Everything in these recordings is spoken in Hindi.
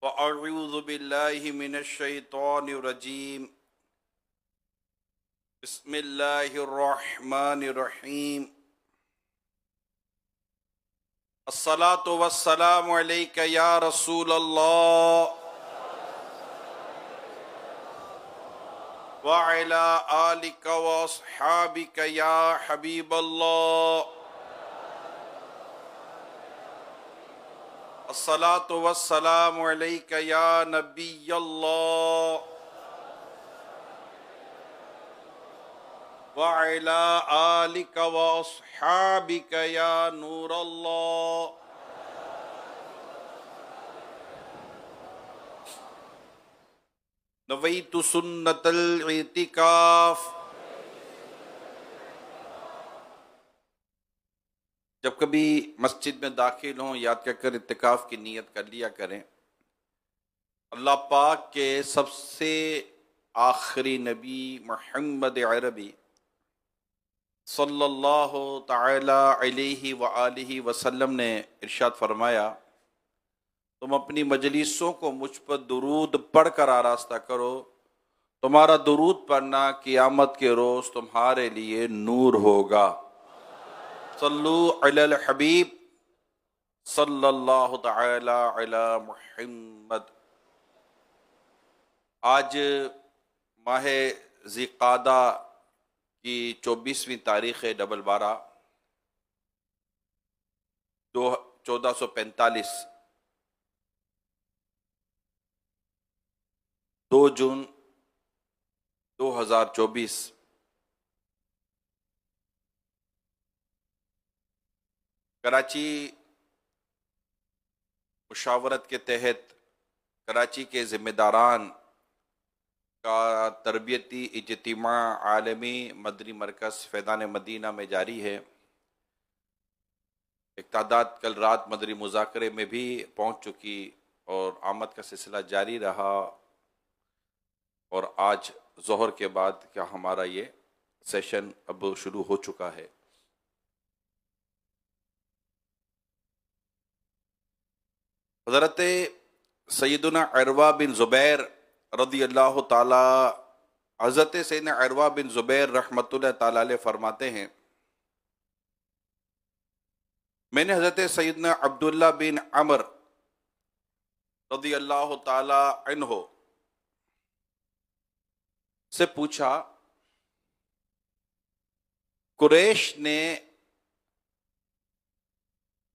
वअऊज़ु बिल्लाहि मिनश्शैतानिर्रजीम बिस्मिल्लाहिर्रहमानिर्रहीम अस्सलातु वस्सलामु अलैका या रसूलल्लाह व अला आलिका व अस्हाबिका या हबीबल्लाह अस्सलातु वस्सलामु अलैका या नबियल्लाह व अला आलिका व अस्हाबिका या नूरल्लाह। नवैतु सुन्नतल इतिकाफ। जब कभी मस्जिद में दाखिल हों याद कर इत्तिकाफ की नीयत कर लिया करें। अल्लाह पाक के सबसे आखिरी नबी मुहम्मद अरबी सल्लल्लाहु ताला अलैहि व आलिहि वसल्लम ने इरशाद फरमाया, तुम अपनी मजलिसों को मुझ पर दुरूद पढ़कर आरास्ता करो, तुम्हारा दुरूद पढ़ना क़ियामत के रोज़ तुम्हारे लिए नूर होगा। सल्लु अलल हबीब सल्लल्लाहु ताला अला मुहम्मद। आज माह ज़िक़ादा की 24वीं तारीख़ है, डबल 12 1445 2 जून 2024। कराची मुशावरत के तहत कराची के ज़िम्मेदारान का तरबियती इज्तिमा आलमी मदनी मरकज़ फैज़ान मदीना में जारी है। एक तादाद कल रात मदनी मुज़ाकरे में भी पहुँच चुकी और आमद का सिलसिला जारी रहा और आज ज़ोहर के बाद क्या हमारा ये सेशन अब शुरू हो चुका है। हज़रत सैयदना अरवा बिन ज़ुबैर रज़ी अल्लाह ताला, हज़रत सैयदना अरवा बिन ज़ुबैर रहमतुल्लाह ताला अलैह फरमाते हैं, मैंने हज़रत सैयदना अब्दुल्ला बिन अमर रज़ी अल्लाह ताला अन्हो से पूछा, कुरैश ने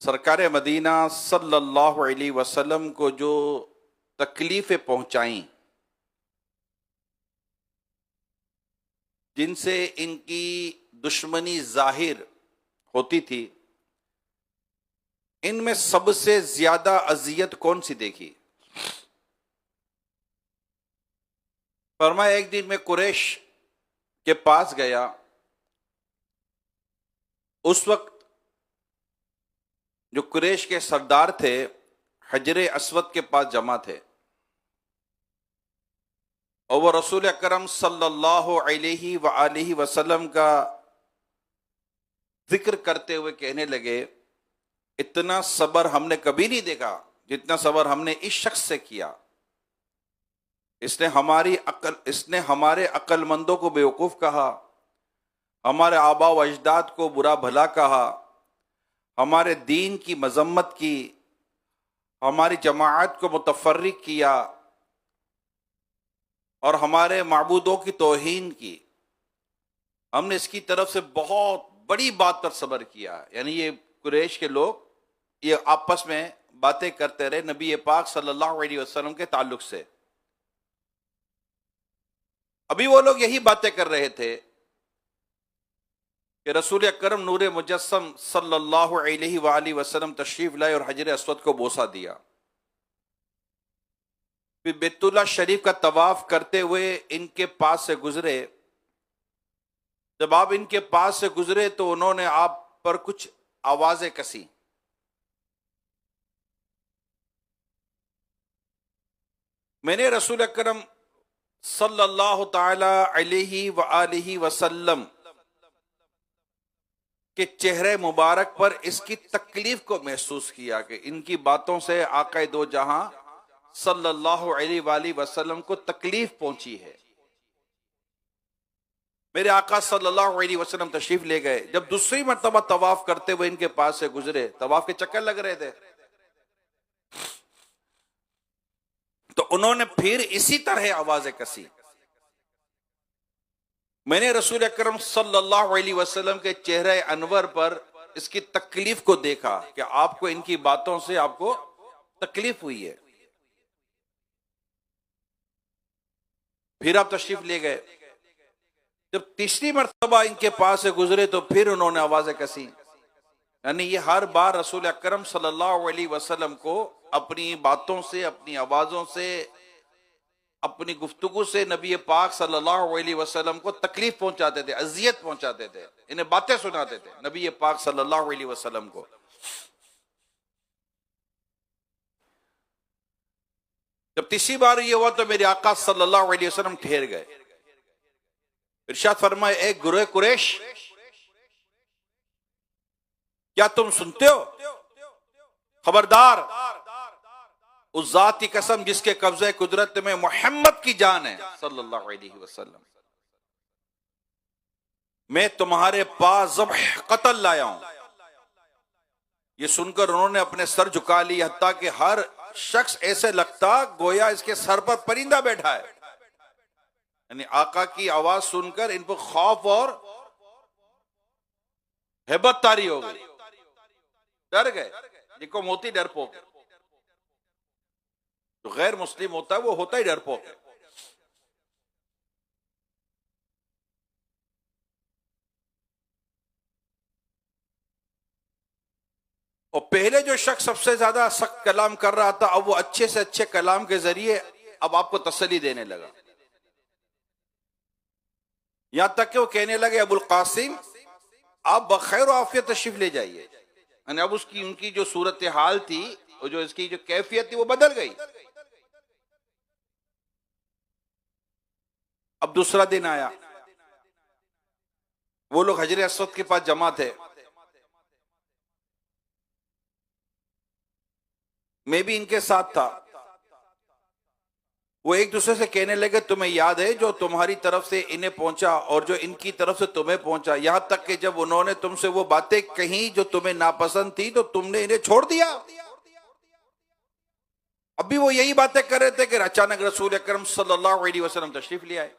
सरकार मदीना सल्लल्लाहु अलैहि वसल्लम को जो तकलीफ़ें पहुंचाईं, जिनसे इनकी दुश्मनी जाहिर होती थी, इनमें सबसे ज्यादा अजियत कौन सी देखी? फरमाया, एक दिन मैं कुरैश के पास गया। उस वक्त जो कुरैश के सरदार थे हजरे अस्वद के पास जमा थे और वह रसूल अकरम सल्लल्लाहु अलैहि व आलिहि वसल्लम का जिक्र करते हुए कहने लगे, इतना सब्र हमने कभी नहीं देखा जितना सब्र हमने इस शख्स से किया। इसने हमारे अक्लमंदों को बेवकूफ़ कहा, हमारे आबा व अजदाद को बुरा भला कहा, हमारे दीन की मजम्मत की, हमारी जमाअत को मुतफर्रिक किया और हमारे माबूदों की तौहीन की। हमने इसकी तरफ से बहुत बड़ी बात पर सब्र किया। यानी ये कुरैश के लोग ये आपस में बातें करते रहे नबी पाक सल्लल्लाहु अलैहि वसल्लम के ताल्लुक से। अभी वो लोग यही बातें कर रहे थे कि रसूल अकरम नूर मुजस्सम सल्लल्लाहु अलैहि वसल्लम तशरीफ लाए और हजर अस्वद को बोसा दिया। फिर बैतुल्लाह शरीफ का तवाफ करते हुए इनके पास से गुजरे। जब आप इनके पास से गुजरे तो उन्होंने आप पर कुछ आवाजें कसी। मैंने रसूल अकरम सल्लल्लाहु ताला अलैहि व आलिहि वसल्लम के चेहरे मुबारक पर इसकी तकलीफ को महसूस किया कि इनकी बातों से आका दो जहां सल्लल्लाहु अलैहि वसल्लम को तकलीफ पहुंची है। मेरे आका सल्लल्लाहु अलैहि वसल्लम तशरीफ ले गए, जब दूसरी मर्तबा तवाफ करते हुए इनके पास से गुजरे, तवाफ के चक्कर लग रहे थे, तो उन्होंने फिर इसी तरह आवाजें कसी। मैंने रसूल अकरम सल्लल्लाहु अलैहि वसल्लम के चेहरे अनवर पर इसकी तकलीफ को देखा कि आपको इनकी बातों से आपको तकलीफ हुई है। फिर आप तशरीफ ले गए, जब तीसरी मर्तबा इनके पास से गुजरे तो फिर उन्होंने आवाजें कसी। यानी ये हर बार रसूल अकरम सल्लल्लाहु अलैहि वसल्लम को अपनी बातों से, अपनी आवाजों से, अपनी गुफ्तगू से नबी पाक सल्लल्लाहु अलैहि वसल्लम को तकलीफ पहुंचाते थे, अजियत पहुंचाते थे, इन्हें बातें सुनाते थे नबी पाक सल्लल्लाहु अलैहि वसल्लम को। जब तीसरी बार ये हुआ तो मेरे आका सल्लल्लाहु अलैहि वसल्लम ठहर गए। इरशाद फरमाए, ए गुरे कुरैश, क्या तुम सुनते हो? खबरदार, उस जात की कसम जिसके कब्जे कुदरत में मोहम्मद की जान है सल्लल्लाहु अलैहि वसल्लम, मैं तुम्हारे पास ज़ब्ह कत्ल लाया हूं। ये सुनकर उन्होंने अपने सर झुका लिया, हत्ता कि हर शख्स ऐसे लगता गोया इसके सर पर परिंदा बैठा है। यानी आका की आवाज सुनकर इन पर खौफ और हैबत तारी हो गई, डर गए। जिनको मोती डरपोक, जो गैर मुस्लिम होता है वो होता ही डरपोक है। और पहले जो शख्स सबसे ज्यादा सख्त कलाम कर रहा था, अब वो अच्छे से अच्छे कलाम के जरिए अब आपको तसल्ली देने लगा। यहां तक कि वो कहने लगे, अबुल कासिम आप बखैर आफियत तशरीफ ले जाइए। यानी अब उसकी उनकी जो सूरत हाल थी, और जो इसकी जो कैफियत थी, वो बदल गई। अब दूसरा दिन आया, वो लोग हजर अस्वद के पास जमा थे, मैं भी इनके साथ था। वो एक दूसरे से कहने लगे, तुम्हें याद है जो तुम्हारी तरफ से इन्हें पहुंचा और जो इनकी तरफ से तुम्हें पहुंचा? यहां तक कि जब उन्होंने तुमसे वो बातें कही जो तुम्हें नापसंद थी, तो तुमने इन्हें छोड़ दिया। अभी वो यही बातें कर रहे थे कि अचानक रसूल अकरम सल्लल्लाहु अलैहि वसल्लम तशरीफ ले आए।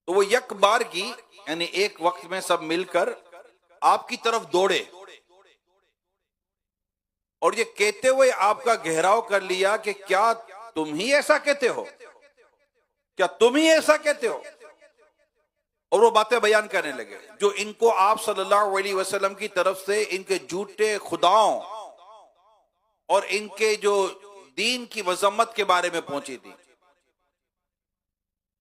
तो वो यक बार की, यानी एक वक्त में सब मिलकर आपकी तरफ दौड़े और ये कहते हुए आपका घेराव कर लिया कि क्या तुम ही ऐसा कहते हो, क्या तुम ही ऐसा कहते हो? और वो बातें बयान करने लगे जो इनको आप सल्लल्लाहु अलैहि वसल्लम की तरफ से इनके झूठे खुदाओं और इनके जो दीन की मजम्मत के बारे में पहुंची थी।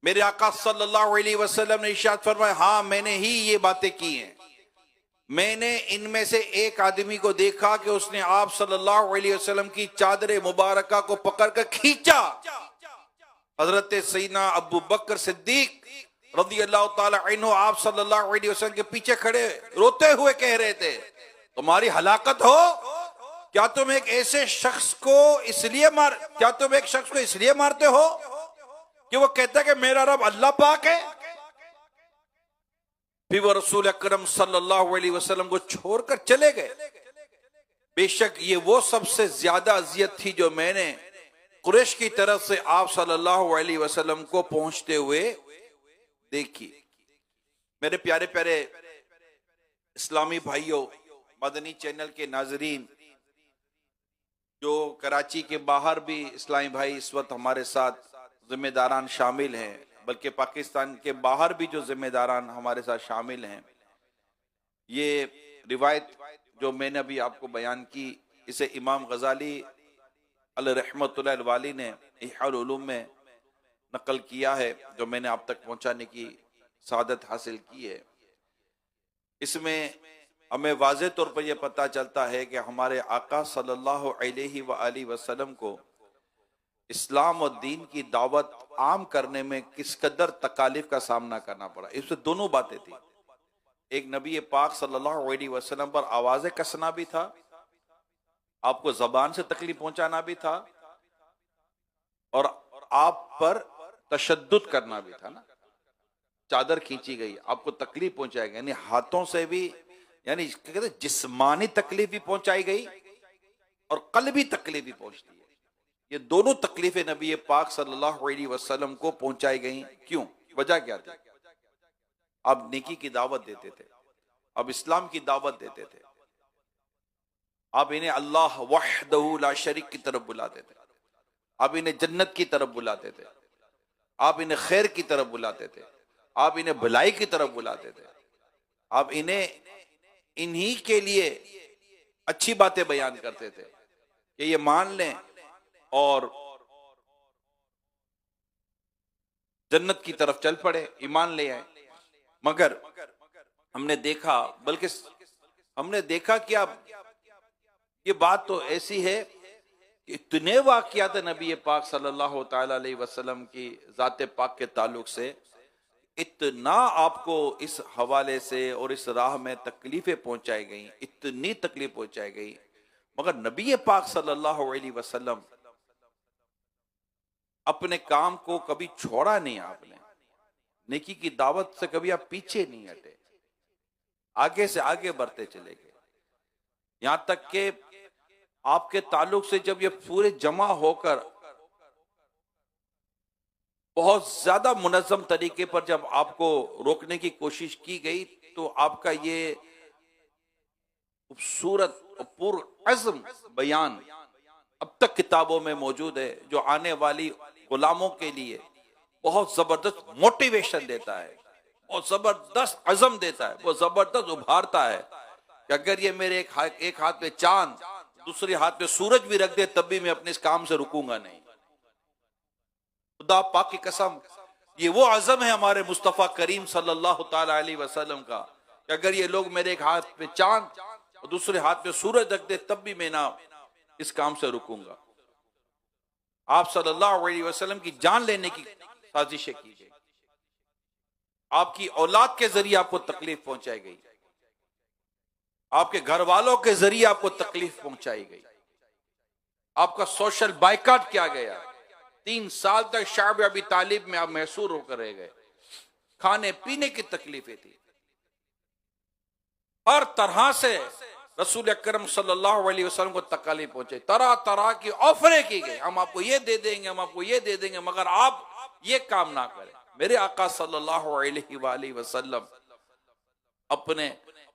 मेरे आका सल्लल्लाहु अलैहि वसल्लम ने इरशाद फरमाया, हाँ मैंने ही ये बातें की हैं। मैंने इनमें से एक आदमी को देखा कि उसने आप सल्लल्लाहु अलैहि वसल्लम की चादर मुबारका को पकड़कर खींचा। हजरत सैयदना अबू बकर सिद्दीक रज़ी अल्लाह ताला अन्हु आप सल्लल्लाहु अलैहि वसल्लम के पीछे खड़े रोते हुए कह रहे थे, तुम्हारी हलाकत हो, क्या तुम एक ऐसे शख्स को इसलिए मारते हो कि वो कहता है कि मेरा रब अल्लाह पाक है? फिर वो रसूल अकरम सल्लल्लाहु अलैहि वसल्लम को छोड़कर चले गए। बेशक ये वो सबसे ज्यादा अजियत थी जो मैंने कुरैश की तरफ से आप सल्लल्लाहु अलैहि वसल्लम को पहुंचते हुए देखी। मेरे प्यारे प्यारे इस्लामी भाइयों, मदनी चैनल के नाजरीन, जो कराची के बाहर भी इस्लामी भाई इस वक्त हमारे साथ जिम्मेदारान शामिल हैं, बल्कि पाकिस्तान के बाहर भी जो जिम्मेदारान हमारे साथ शामिल हैं, ये रिवायत जो मैंने अभी आपको बयान की, इसे इमाम गजाली अलैहिर्रहमतुल्लाह वाली ने इह्याउल उलूम में नकल किया है, जो मैंने आप तक पहुंचाने की सआदत हासिल की है। इसमें हमें वाज़ेह तौर पर यह पता चलता है कि हमारे आका सल्लल्लाहु अलैहि वसल्लम को इस्लाम और दीन की दावत आम करने में किस कदर तकालीफ का सामना करना पड़ा। इसमें दोनों बातें थी। एक नबी पाक सल्लल्लाहु अलैहि वसल्लम पर आवाजें कसना भी था, आपको जबान से तकलीफ पहुंचाना भी था, और आप पर तशद्दुद करना भी था ना। चादर खींची गई, आपको तकलीफ पहुंचाई गई, यानी हाथों से भी, यानी कहते जिस्मानी तकलीफ भी पहुंचाई गई और कल्बी तकलीफ भी पहुंचती है। ये दोनों तकलीफें नबी पाक सल्लल्लाहु अलैहि वसल्लम को पहुंचाई गई। क्यों? वजह क्या थी? आप नेकी की दावत देते थे, आप इस्लाम की दावत देते थे, आप इन्हें अल्लाह वहदहू ला शरीक की तरफ बुलाते थे, आप इन्हें जन्नत की तरफ बुलाते थे, आप इन्हें खैर की तरफ बुलाते थे, आप इन्हें भलाई की तरफ बुलाते थे, आप इन्हें इन्हीं के लिए अच्छी बातें बयान करते थे कि ये मान लें और जन्नत की तरफ चल पड़े, ईमान ले आए। मगर हमने देखा, बल्कि हमने देखा कि अब ये बात तो ऐसी है कि इतने वाकयात नबी पाक सल्लल्लाहु ताला अलैहि वसल्लम की जाते पाक के ताल्लुक से, इतना आपको इस हवाले से और इस राह में तकलीफें पहुंचाई गई, इतनी तकलीफ पहुंचाई गई, मगर नबी पाक सल्लल्लाहु अलैहि वसल्लम अपने काम को कभी छोड़ा नहीं। आपने नेकी की दावत से कभी आप पीछे नहीं हटे, आगे से आगे बढ़ते चले गए। यहां तक कि आपके ताल्लुक से जब ये पूरे जमा होकर बहुत ज्यादा मुनज़्ज़म तरीके पर जब आपको रोकने की कोशिश की गई, तो आपका ये खूबसूरत और पुरअज़्म बयान अब तक किताबों में मौजूद है, जो आने वाली गुलामों के लिए बहुत जबरदस्त मोटिवेशन देता है, बहुत जबरदस्त अज़म देता है, बहुत जबरदस्त उभारता है कि अगर ये मेरे एक हाथ पे चांद, दूसरे हाथ पे सूरज भी रख दे, तब भी मैं अपने इस काम से रुकूंगा नहीं। खुदा पाक की कसम, ये वो अज़म है हमारे मुस्तफ़ा करीम सल्लल्लाहु ताला अलैहि वसल्लम का, कि अगर ये लोग मेरे एक हाथ पे चांद और दूसरे हाथ पे सूरज रख दे, तब भी मैं ना इस काम से रुकूंगा। आप सल्लल्लाहु अलैहि वसल्लम की जान लेने की साजिशें की गई, आपकी औलाद के जरिए आपको तकलीफ पहुंचाई गई, आपके घर वालों के जरिए आपको तकलीफ पहुंचाई गई, आपका सोशल बाइकाट किया गया। 3 साल तक शाब अबी तालिब में आप महसूर होकर रह गए, खाने पीने की तकलीफें थी, हर तरह से रसूल अकरम सल्लल्लाहु अलैहि वसल्लम को तकलीफ पहुंचे, तरह तरह की ऑफरें की गई, हम आपको ये दे देंगे, हम आपको ये दे देंगे, मगर आप ये काम ना करें। मेरे आका सल्लल्लाहु अलैहि वसल्लम अपने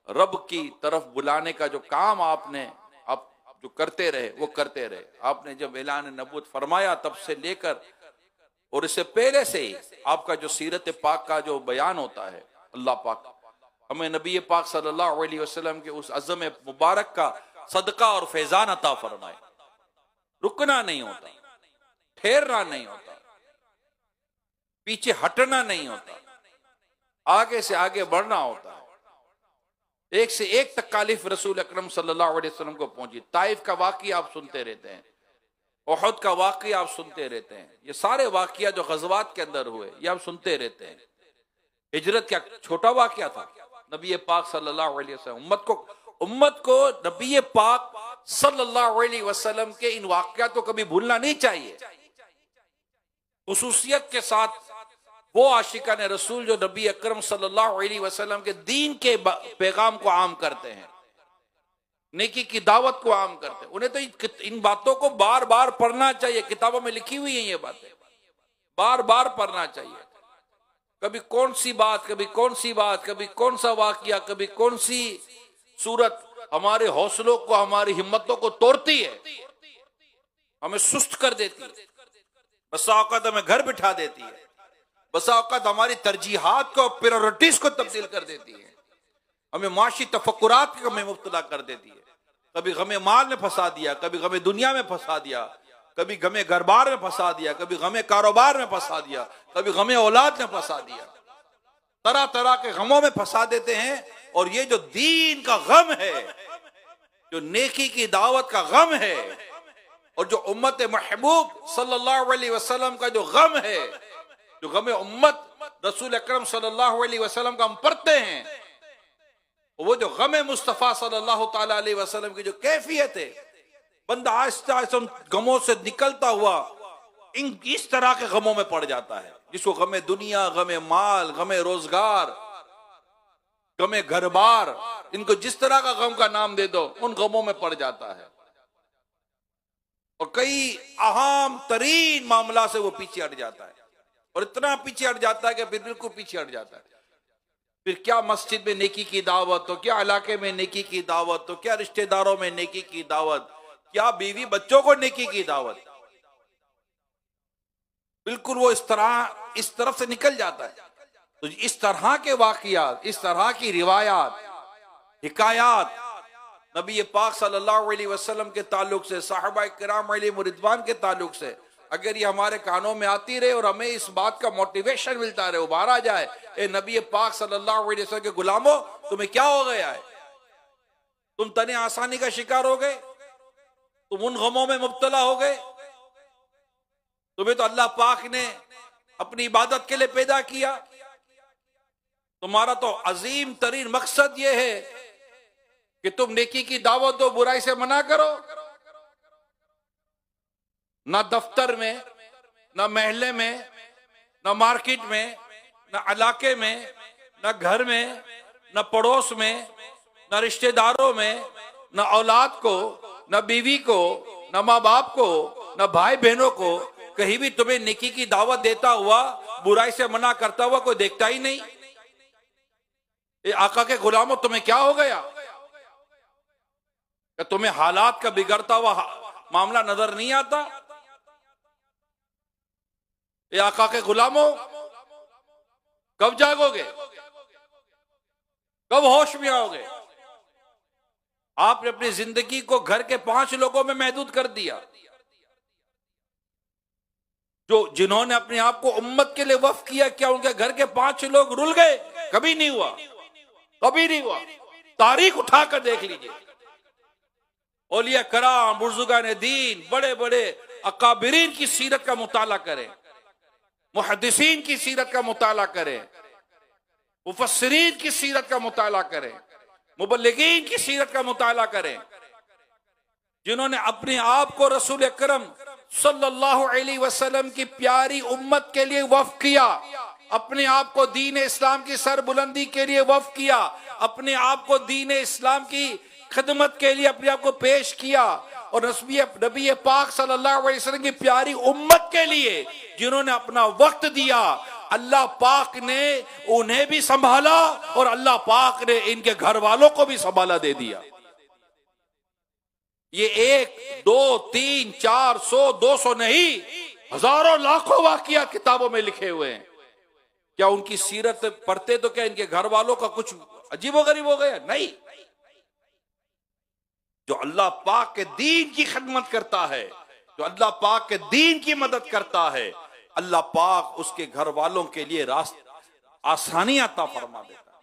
रब की तरफ बुलाने का जो काम आपने आप जो करते रहे, वो करते रहे। आपने जब ऐलान नबूवत फरमाया, तब से लेकर और इससे पहले से ही आपका जो सीरत पाक का जो बयान होता है, अल्लाह पाक हमें नबी पाक सल्लल्लाहु अलैहि वसल्लम के उस अज़म मुबारक का सदका और फैजान अता फरमाए। रुकना नहीं होता, ठहरना नहीं होता, पीछे हटना नहीं होता, आगे से आगे बढ़ना होता है। एक से एक तकालीफ रसूल अकरम सल्लल्लाहु अलैहि वसल्लम को पहुंची। ताइफ का वाक़या आप सुनते रहते हैं, उहद का वाक़या आप सुनते रहते हैं, ये सारे वाक़या जो ग़ज़वात के अंदर हुए, ये आप सुनते रहते हैं। हिजरत क्या छोटा वाक़या था? नबी पाक सल्लल्लाहु अलैहि वसल्लम उम्मत को नबी पाक सल्लल्लाहु अलैहि वसल्लम के इन वाक़यात को कभी भूलना नहीं चाहिए। खुसूसियत के साथ वो आशिकाने रसूल जो नबी अकरम सल्लल्लाहु अलैहि वसल्लम के दीन के पैगाम को आम करते हैं, नेकी की दावत को आम करते हैं, उन्हें तो इन बातों को बार बार पढ़ना चाहिए। किताबों में लिखी हुई है ये बातें, बार बार पढ़ना चाहिए। कभी कौन सी बात, कभी कौन सी बात, कभी कौन सा वाकया, कभी कौन सी सूरत हमारे हौसलों को, हमारी हिम्मतों को तोड़ती है, हमें सुस्त कर देती है, बसा औक़ात हमें घर बिठा देती है, बसा औक़ात हमारी तरजीहात को, प्रायोरिटीज को तब्दील कर देती है, हमें माशी तफक्कुरात में मुब्तला कर देती है। कभी गमे माल में फंसा दिया, कभी गमे दुनिया में फंसा दिया, कभी गमे घरबार में फंसा दिया, कभी गमे कारोबार में फंसा दिया, कभी गमे औलाद में फंसा दिया, तरह तरह के गमों में फंसा देते हैं। और ये जो दीन का गम है, जो नेकी की दावत का गम है, और जो उम्मत महबूब सल्लल्लाहु अलैहि वसल्लम का जो गम है, जो गमे उम्मत रसूल अकरम सल्लल्लाहु अलैहि वसल्लम का हम पढ़ते हैं, वो जो गम मुस्तफ़ा सल्लल्लाहु ताला अलैहि वसल्लम की जो कैफियत है, बंदा आहिस्ता आहिस्ता उन गमों से निकलता हुआ इस तरह के गमों में पड़ जाता है, जिसको गमे दुनिया, गमे माल, गमे रोजगार, गमे घर बार, इनको जिस तरह का गम का नाम दे दो, उन गमों में पड़ जाता है। और कई अहम तरीन मामला से वो पीछे हट जाता है, और इतना पीछे हट जाता है कि फिर बिल्कुल पीछे हट जाता है। फिर क्या मस्जिद में नेकी की दावत हो, क्या इलाके में नेकी की दावत हो, क्या रिश्तेदारों में नेकी की दावत, क्या बीवी बच्चों को नेकी की दावत, बिल्कुल वो इस तरफ से निकल जाता है। तो इस तरह के वाकयात, इस तरह की रिवायात, हिकायात नबी पाक सल्लल्लाहु अलैहि वसल्लम के ताल्लुक से, साहबा किराम अलैहिम रिदवान के ताल्लुक से अगर ये हमारे कानों में आती रहे और हमें इस बात का मोटिवेशन मिलता रहे, उबारा जाए, ए नबी पाक सल्लल्लाहु अलैहि वसल्लम के गुलामों, तुम्हें क्या हो गया है? तुम तने आसानी का शिकार हो गए, तुम उन गमों में मुब्तला हो गए। तुम्हें तो अल्लाह पाक ने अपनी इबादत के लिए पैदा किया, तुम्हारा तो अजीम तरीन मकसद यह है कि तुम नेकी की दावत दो, बुराई से मना करो। ना दफ्तर में, ना महल्ले में, ना मार्केट में, ना इलाके में, ना घर में, ना पड़ोस में, ना रिश्तेदारों में, ना औलाद को, ना बीवी को, ना माँ बाप को, ना भाई बहनों को, कहीं भी तुम्हें नेकी की दावत देता हुआ, बुराई से मना करता हुआ कोई देखता ही नहीं। ये आका के गुलामों, तुम्हें क्या हो गया? क्या तुम्हें हालात का बिगड़ता हुआ मामला नजर नहीं आता? ये आका के गुलामों, कब जागोगे? कब होश में आओगे? आपने अपनी जिंदगी को घर के 5 लोगों में महदूद कर दिया, जिन्होंने अपने आप को उम्मत के लिए वक्फ किया। क्या उनके घर के 5 लोग रुल गए? कभी नहीं हुआ, कभी नहीं हुआ। तारीख उठाकर देख लीजिए। औलिया कराम, बुजुर्गान दीन, बड़े बड़े अकाबिरीन की सीरत का मुताला करें, मुहद्दिसीन की सीरत का मुताला करें, मुफस्सिरीन की सीरत का मुताला करें, मुबल्लिगीन की सीरत का मुताला करें, जिन्होंने अपने आप को रसूल अकरम सल्लल्लाहु अलैहि वसल्लम की प्यारी उम्मत के लिए वक्फ किया, अपने आप को दीन इस्लाम की सरबुलंदी के लिए वक्फ किया, अपने आप को दीन इस्लाम की खिदमत के लिए अपने आप को पेश किया, और नबी पाक सल्लल्लाहु अलैहि वसल्लम की प्यारी उम्मत के लिए जिन्होंने अपना वक्त दिया, अल्लाह पाक ने उन्हें भी संभाला और अल्लाह पाक ने इनके घर वालों को भी संभाला दे दिया। ये 1, 2, 3, 4, 100, 200 नहीं, हजारों लाखों वाकया किताबों में लिखे हुए हैं। क्या उनकी सीरत पढ़ते तो क्या इनके घर वालों का कुछ अजीबोगरीब हो गया? नहीं। जो अल्लाह पाक के दीन की खिदमत करता है, जो अल्लाह पाक के दीन की मदद करता है, अल्लाह पाक उसके घर वालों के लिए आसानी अता फरमा देता है,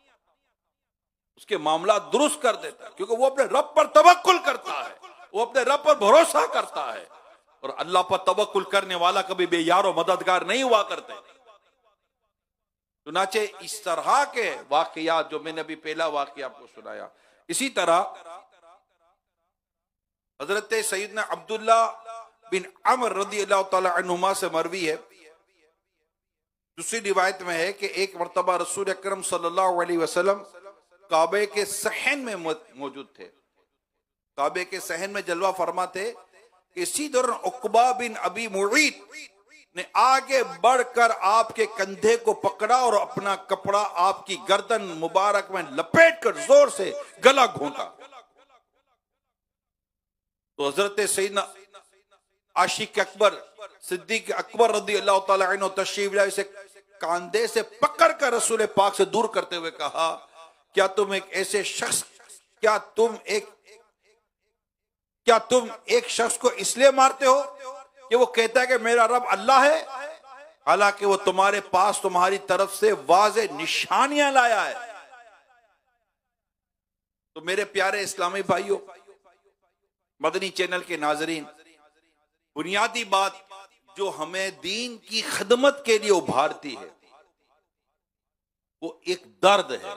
उसके मामला दुरुस्त कर देता है, क्योंकि वो अपने रब पर तवक्कुल करता है, वो अपने रब पर भरोसा करता है। और अल्लाह पर तवक्कुल करने वाला कभी बेयार और मददगार नहीं हुआ करते। चुनाचे इस तरह के वाकयात जो मैंने अभी पहला वाकया आपको सुनाया, इसी तरह हजरत सैयदना अब्दुल्ला बिन अमर रदी अल्लाह तआला अन्हुमा से मरवी है। दूसरी रिवायत में है कि एक मरतबा रसूल अकरम सल्लल्लाहु अलैहि वसल्लम काबे के सहन में मौजूद थे। काबे के सहन में जलवा फरमा थे कि इसी दौरान उकबा बिन अबी मुईत ने आगे बढ़कर आपके कंधे को पकड़ा और अपना कपड़ा आपकी गर्दन मुबारक में लपेटकर जोर से गला घोंटा। तो हजरत सैयदना आशिक अकबर सिद्दीक अकबर रदी अल्लाह तआला अन्हु तशरीफ लाए, इसे कंधे से पकड़कर रसूल पाक से दूर करते हुए कहा, क्या तुम एक ऐसे शख्स, क्या तुम एक शख्स को इसलिए मारते हो कि वो कहता है कि मेरा रब अल्लाह है, हालांकि वो तुम्हारे पास तुम्हारी तरफ से वाज़े निशानियां लाया है। तो मेरे प्यारे इस्लामी भाइयों, मदनी चैनल के नाजरीन, बुनियादी बात जो हमें दीन की खिदमत के लिए उभारती है वो एक दर्द है,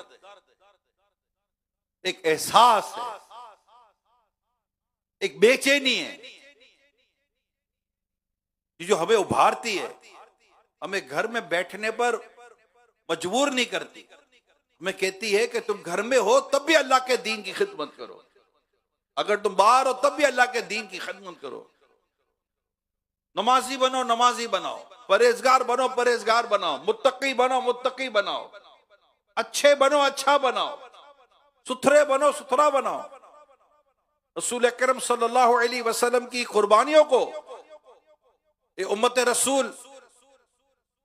एक एहसास है, एक बेचैनी है कि जो हमें उभारती है, हमें घर में बैठने पर मजबूर नहीं करती, हमें कहती है कि तुम घर में हो तब भी अल्लाह के दीन की खिदमत करो, अगर तुम बाहर हो तब भी अल्लाह के दीन की खिदमत करो। नमाजी बनो, नमाजी बनाओ, परहेजगार बनो, परहेजगार बनाओ, मुत्तकी बनो, मुत्तकी बनाओ, अच्छे बनो, अच्छा बनाओ, सुथरे बनो, सुथरा बनाओ। रसूल अकरम सल्लल्लाहु अलैहि वसल्लम की कुर्बानियों को ये उम्मत रसूल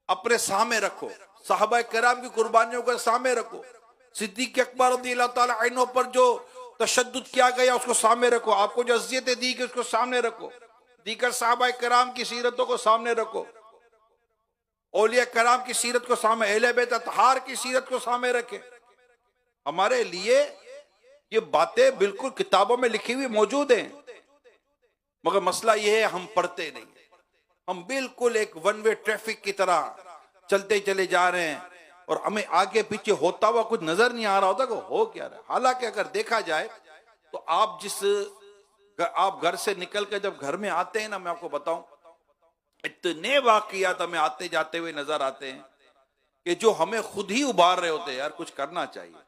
अपने सामने रखो, साहबा किराम की कुर्बानियों को सामने रखो, सिद्दीक अकबर रज़ियल्लाहु ताला अन्हु पर जो तशद्दुद किया गया उसको सामने रखो, आपको जो अज़ियतें दी गई उसको सामने रखो, दीगर साहबा किराम की सीरतों को सामने रखो, औलिया किराम की सीरत को सामने, अहले बैत अतहार की सीरत को सामने रखे। हमारे लिए ये बातें बिल्कुल किताबों में लिखी हुई मौजूद हैं, मगर मसला ये है हम पढ़ते नहीं, हम बिल्कुल एक वन वे ट्रैफिक की तरह चलते चले जा रहे हैं और हमें आगे पीछे होता हुआ कुछ नजर नहीं आ रहा होता कि हो क्या रहा है। हालांकि अगर देखा जाए तो आप घर से निकल कर जब घर में आते हैं ना, मैं आपको बताऊं, इतने वाकयात हमें आते जाते हुए नजर आते हैं कि जो हमें खुद ही उभार रहे होते हैं, यार कुछ करना चाहिए।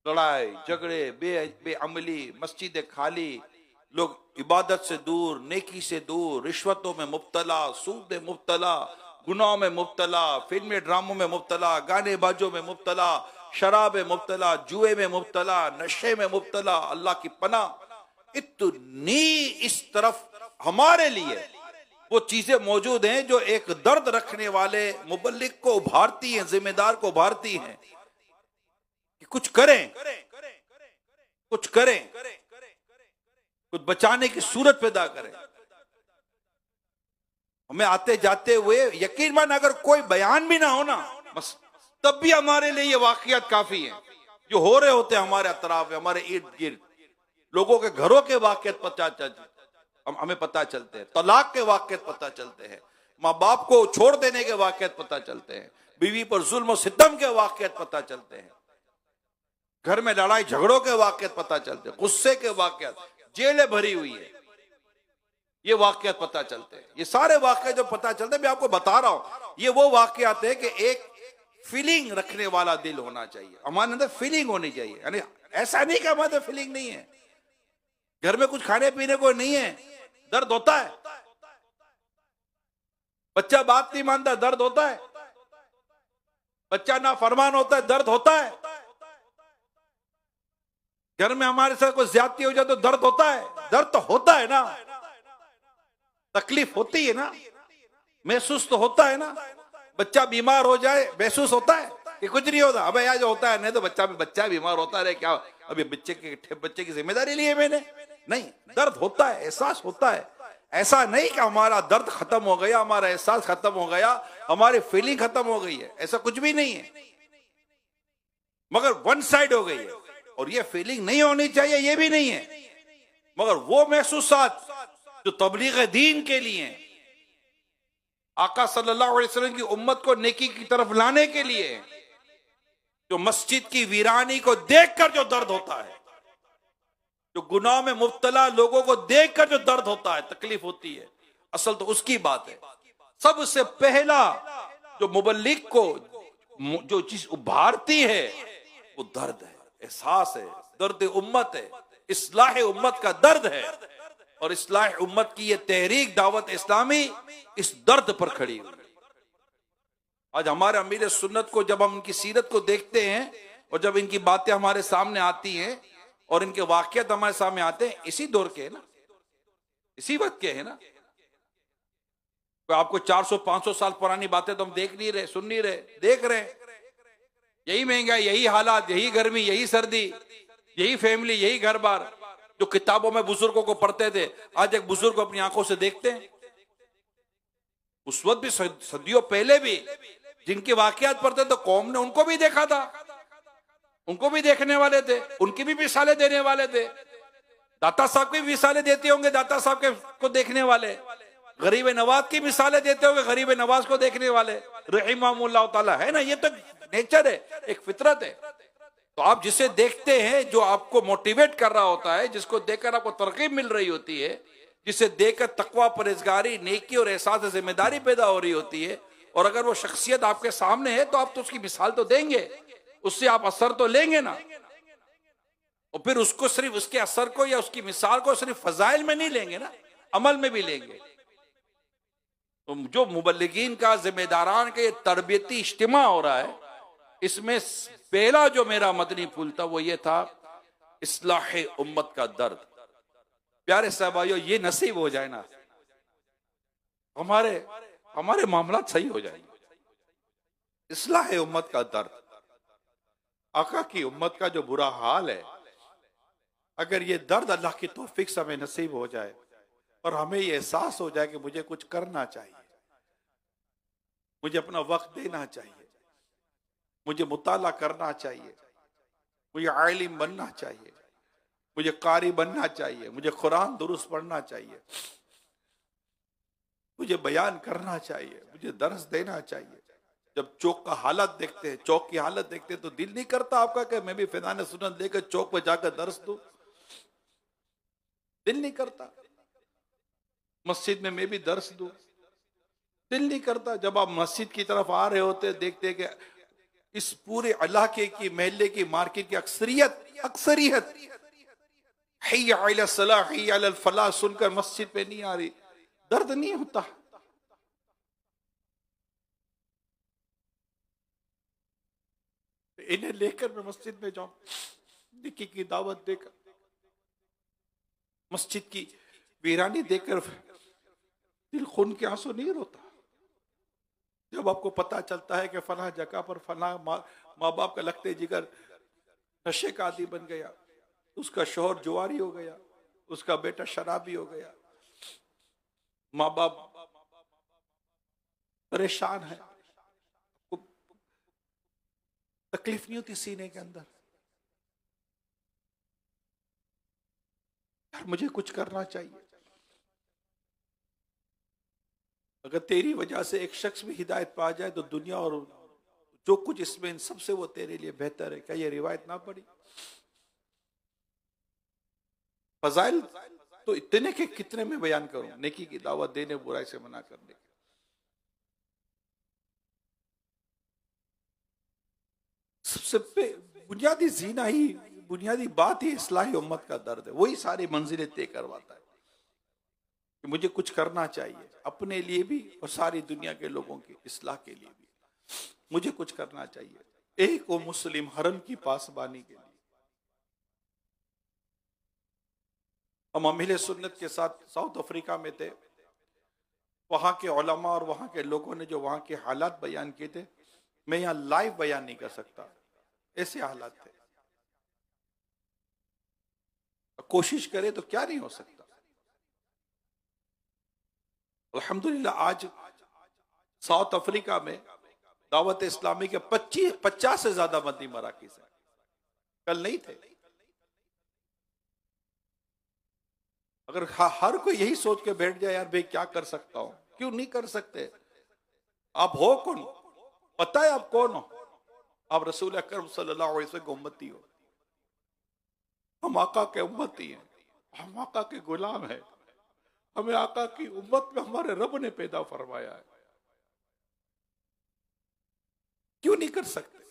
लड़ाई झगड़े, बेअमली, मस्जिदें खाली, लोग इबादत से दूर, नेकी से दूर, रिश्वतों में मुब्तला, सूद में मुब्तला, गुनाहों में मुब्तला, फिल्मी ड्रामों में मुब्तला, गाने बाजों में मुब्तला, शराब में मुब्तला, जुए में मुब्तला, नशे में मुब्तला, अल्लाह की पनाह। इतनी इस तरफ हमारे लिए वो चीजें मौजूद हैं जो एक दर्द रखने वाले मुबल्लिग को उभारती हैं, जिम्मेदार को उभारती हैं कि कुछ करें, कुछ करें, कुछ बचाने की सूरत पैदा करें। हमें आते जाते हुए यकीन मान अगर कोई बयान भी ना हो ना, बस तब भी हमारे लिए ये वाकयात काफी हैं जो हो रहे होते हैं हमारे अतराफ, हमारे इर्द गिर्द। लोगों के घरों के वाकयात हमें पता चलते हैं, तलाक के वाकयात पता चलते हैं, माँ बाप को छोड़ देने के वाकयात पता चलते हैं, बीवी पर जुल्म और सितम के वाकयात पता चलते हैं, घर में लड़ाई झगड़ों के वाकयात पता चलते हैं, गुस्से के वाकयात, जेलें भरी हुई है, ये वाकयात पता चलते हैं। ये सारे वाकयात जो पता चलते हैं, मैं आपको बता रहा हूं, ये वो वाकयात है कि एक फीलिंग रखने वाला दिल होना चाहिए, हमारे अंदर फीलिंग होनी चाहिए। यानी ऐसा नहीं कि हमारे फीलिंग नहीं है, घर में कुछ खाने पीने को नहीं है, दर्द होता है, बच्चा बात नहीं मानता, दर्द होता है, बच्चा ना फरमान होता है, दर्द होता है, घर में हमारे साथ कोई ज्यादती हो जाए तो दर्द होता है, दर्द तो होता है ना, तकलीफ होती है ना, महसूस तो होता है ना। बच्चा बीमार हो जाए महसूस होता है कि कुछ नहीं होता, अबे यार जो होता है, नहीं तो बच्चा बीमार होता रहे, क्या अभी बच्चे की जिम्मेदारी ली है मैंने, नहीं, दर्द होता है, एहसास होता है। ऐसा नहीं कि हमारा दर्द खत्म हो गया, हमारा एहसास खत्म हो गया, हमारी फीलिंग खत्म हो गई है, ऐसा कुछ भी नहीं है, मगर वन साइड हो गई है। और ये फीलिंग नहीं होनी चाहिए, ये भी नहीं है, मगर वो महसूसात जो तबलीग दीन के लिए, आका सल्लल्लाहु अलैहि वसल्लम की उम्मत को नेकी की तरफ लाने के लिए, जो मस्जिद की वीरानी को देखकर जो दर्द होता है, जो गुनाह में मुब्तला लोगों को देखकर जो दर्द होता है, तकलीफ होती है, असल तो उसकी बात है। सबसे पहला जो मुबल्लिग को जो चीज उभारती है वो दर्द है, एहसास है, दर्द उम्मत है, इस्लाह उम्मत का दर्द है। और इस्लाह उम्मत की ये तहरीक दावत इस्लामी इस दर्द पर खड़ी हुई। आज हमारे अमीर सुन्नत को जब हम इनकी सीरत को देखते हैं और जब इनकी बातें हमारे सामने आती हैं और इनके वाकयात हमारे सामने आते हैं, इसी दौर के है ना, इसी वक्त के है ना। तो आपको 400-500 साल पुरानी बातें तो हम देख नहीं रहे, सुन नहीं रहे, देख रहे हैं। यही महंगाई, यही हालात, यही गर्मी, यही सर्दी, यही फैमिली, यही घर बार, जो किताबों में बुजुर्गों को पढ़ते थे, आज एक बुजुर्ग अपनी आंखों से देखते हैं। उस वक्त भी सदियों पहले भी जिनके वाकयात पढ़ते थे, कौम ने उनको भी देखा था, उनको भी देखने वाले थे, उनकी भी मिसालें देने वाले थे। दाता साहब की मिसालें देते होंगे, दाता साहब के को देखने वाले, गरीब नवाज की मिसालें देते होंगे, गरीब नवाज को देखने वाले, रहइमाहुल्लाह ताला, है ना। ये तो नेचर है, एक फितरत है। तो आप जिसे देखते हैं, जो आपको मोटिवेट कर रहा होता है, जिसको देखकर आपको तरकीब मिल रही होती है, जिसे देखकर तकवा, परहेजगारी, नेकी और एहसास जिम्मेदारी पैदा हो रही होती है, और अगर वो शख्सियत आपके सामने है तो आप तो उसकी मिसाल तो देंगे, उससे आप असर तो लेंगे ना। और फिर उसको सिर्फ उसके असर को या उसकी मिसाल को सिर्फ फजाइल में नहीं लेंगे ना, अमल में भी लेंगे। तो जो मुबल्लिगीन का, जिम्मेदारान का ये तरबियती इज्तिमा हो रहा है, इसमें पहला जो मेरा मदनी फूल था वो ये था, इस्लाह उम्मत का दर्द। प्यारे साहबाइयों, ये नसीब हो जाए ना, हमारे हमारे मामला सही हो जाएंगे। इस्लाह उम्मत का दर्द, आका की उम्मत का जो बुरा हाल है, अगर ये दर्द अल्लाह की तौफीक से हमें नसीब हो जाए और हमें ये एहसास हो जाए कि मुझे कुछ करना चाहिए, मुझे अपना वक्त देना चाहिए, मुझे मुताला करना चाहिए, मुझे आलिम बनना चाहिए, मुझे कारी बनना चाहिए, मुझे कुरान दुरुस्त पढ़ना चाहिए, मुझे बयान करना चाहिए, मुझे दर्स देना चाहिए। जब चौक का हालत देखते हैं, चौक की हालत देखते हैं, तो दिल नहीं करता आपका कि मैं भी फैज़ान सुन्नत लेकर चौक पर जाकर दर्स दूं? दिल नहीं करता। मस्जिद में मैं भी दर्स दूं? दिल नहीं करता। जब आप मस्जिद की तरफ आ रहे होते, देखते कि इस पूरे इलाके की, महल्ले की, मार्केट की अक्सरियत हैया अला सलाह, हैया अल फलाह सुनकर मस्जिद पे नहीं आ रही, दर्द नहीं होता? इन्हें लेकर मैं मस्जिद में जाऊं, निकी की दावत देकर, मस्जिद की वीरानी देखकर दिल खून के आंसू नहीं रोता? जब आपको पता चलता है कि फला जगह पर फला माँ बाप का लगते जिगर नशे का आदी बन गया, उसका शौहर जुआरी हो गया, उसका बेटा शराबी हो गया, माँ बाप परेशान है, तकलीफ नहीं होती सीने के अंदर? यार मुझे कुछ करना चाहिए। अगर तेरी वजह से एक शख्स भी हिदायत पा जाए तो दुनिया और जो कुछ इसमें इन सबसे वो तेरे लिए बेहतर है। क्या ये रिवायत ना पड़ी? फजाइल तो इतने के कितने में बयान करूं, नेकी की दावत देने, बुराई से मना करने की। सबसे बुनियादी जीना ही, बुनियादी बात ही इस्लाह उम्मत का दर्द है। वही सारी मंजिलें तय करवाता है कि मुझे कुछ करना चाहिए, अपने लिए भी और सारी दुनिया के लोगों की इस्लाह के लिए भी मुझे कुछ करना चाहिए। एक वो मुस्लिम हरम की पासबानी के लिए हम अमीले सुन्नत के साथ साउथ अफ्रीका में थे। वहां के उलमा और वहां के लोगों ने जो वहां के हालात बयान किए थे, मैं यहां लाइव बयान नहीं कर सकता, ऐसे हालात थे। कोशिश करे तो क्या नहीं हो सकता। अल्हम्दुलिल्लाह आज साउथ अफ्रीका में दावत इस्लामी के 50 से ज्यादा मदनी मराकिज है। कल नहीं थे। अगर हर कोई यही सोच के बैठ जाए, यार भाई क्या कर सकता हूं, क्यों नहीं कर सकते? आप हो कौन? पता है आप कौन हो? आप रसूल अकरम सल्लल्लाहु अलैहि वसल्लम के उम्मती हो। हम आका के उम्मती हैं, हम आका के गुलाम हैं। हमें आका की उम्मत में हमारे रब ने पैदा फरमाया है, क्यों नहीं कर सकते?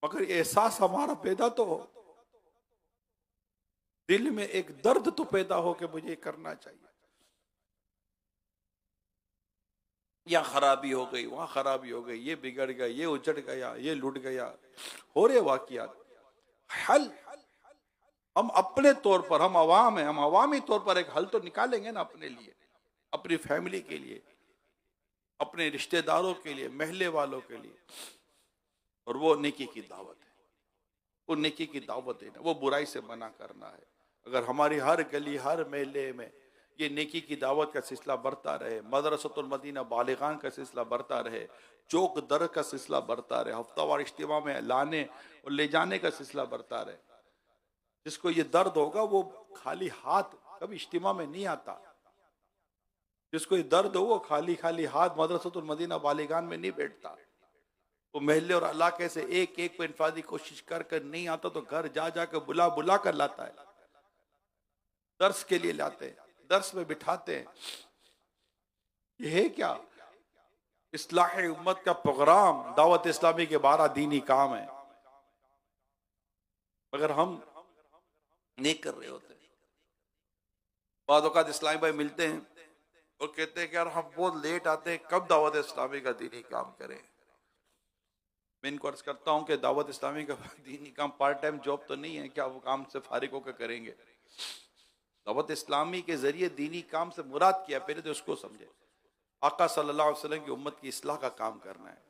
मगर एहसास हमारा पैदा तो हो, दिल में एक दर्द तो पैदा हो कि मुझे करना चाहिए। यहाँ खराबी हो गई, वहां खराबी हो गई, ये बिगड़ गया, ये उजड़ गया, ये लुट गया, हो रहे वाकयात। हल हम अपने तौर पर, हम अवाम हैं, हम अवामी तौर पर एक हल तो निकालेंगे ना अपने लिए, अपनी फैमिली के लिए, अपने रिश्तेदारों के लिए, महल्ले वालों के लिए। और वो नेकी की दावत है, वो नेकी की दावत देना, वो बुराई से मना करना है। अगर हमारी हर गली, हर महल्ले में ये नेकी की दावत का सिलसिला बढ़ता रहे, मदरसतुल मदीना बालिगान का सिलसिला बढ़ता रहे, चौक दर का सिलसिला बढ़ता रहे, हफ्तावार इज्तिमा में लाने और ले जाने का सिलसिला बढ़ता रहे, जिसको ये दर्द होगा वो खाली हाथ कभी इज्तिमा में नहीं आता। जिसको ये दर्द हो वो खाली खाली हाथ मदरसतुल मदीना बालिगान में नहीं बैठता। वो महल्ले और इलाके से एक एक को इन्फादी कोशिश कर कर नहीं आता तो घर जा जाकर बुला बुला कर लाता है, दर्स के लिए लाते हैं, दर्स में बिठाते हैं। ये है क्या? इस्लाह उम्मत का प्रोग्राम, दावत इस्लामी के 12 दीनी काम है, मगर हम नहीं कर रहे होते। बाद औक़ात इस्लामी भाई मिलते हैं और कहते हैं कि यार हम बहुत लेट आते हैं, कब दावत इस्लामी का दीनी काम करें। मैं इनको अर्ज करता हूं कि दावत इस्लामी का दीनी काम पार्ट टाइम जॉब तो नहीं है, क्या वो काम से फारिग होकर करेंगे? दावत इस्लामी के जरिए दीनी काम से मुराद किया, पहले तो उसको समझे। आका सल्लल्लाहु अलैहि वसल्लम की उम्मत की इस्लाह का काम करना है,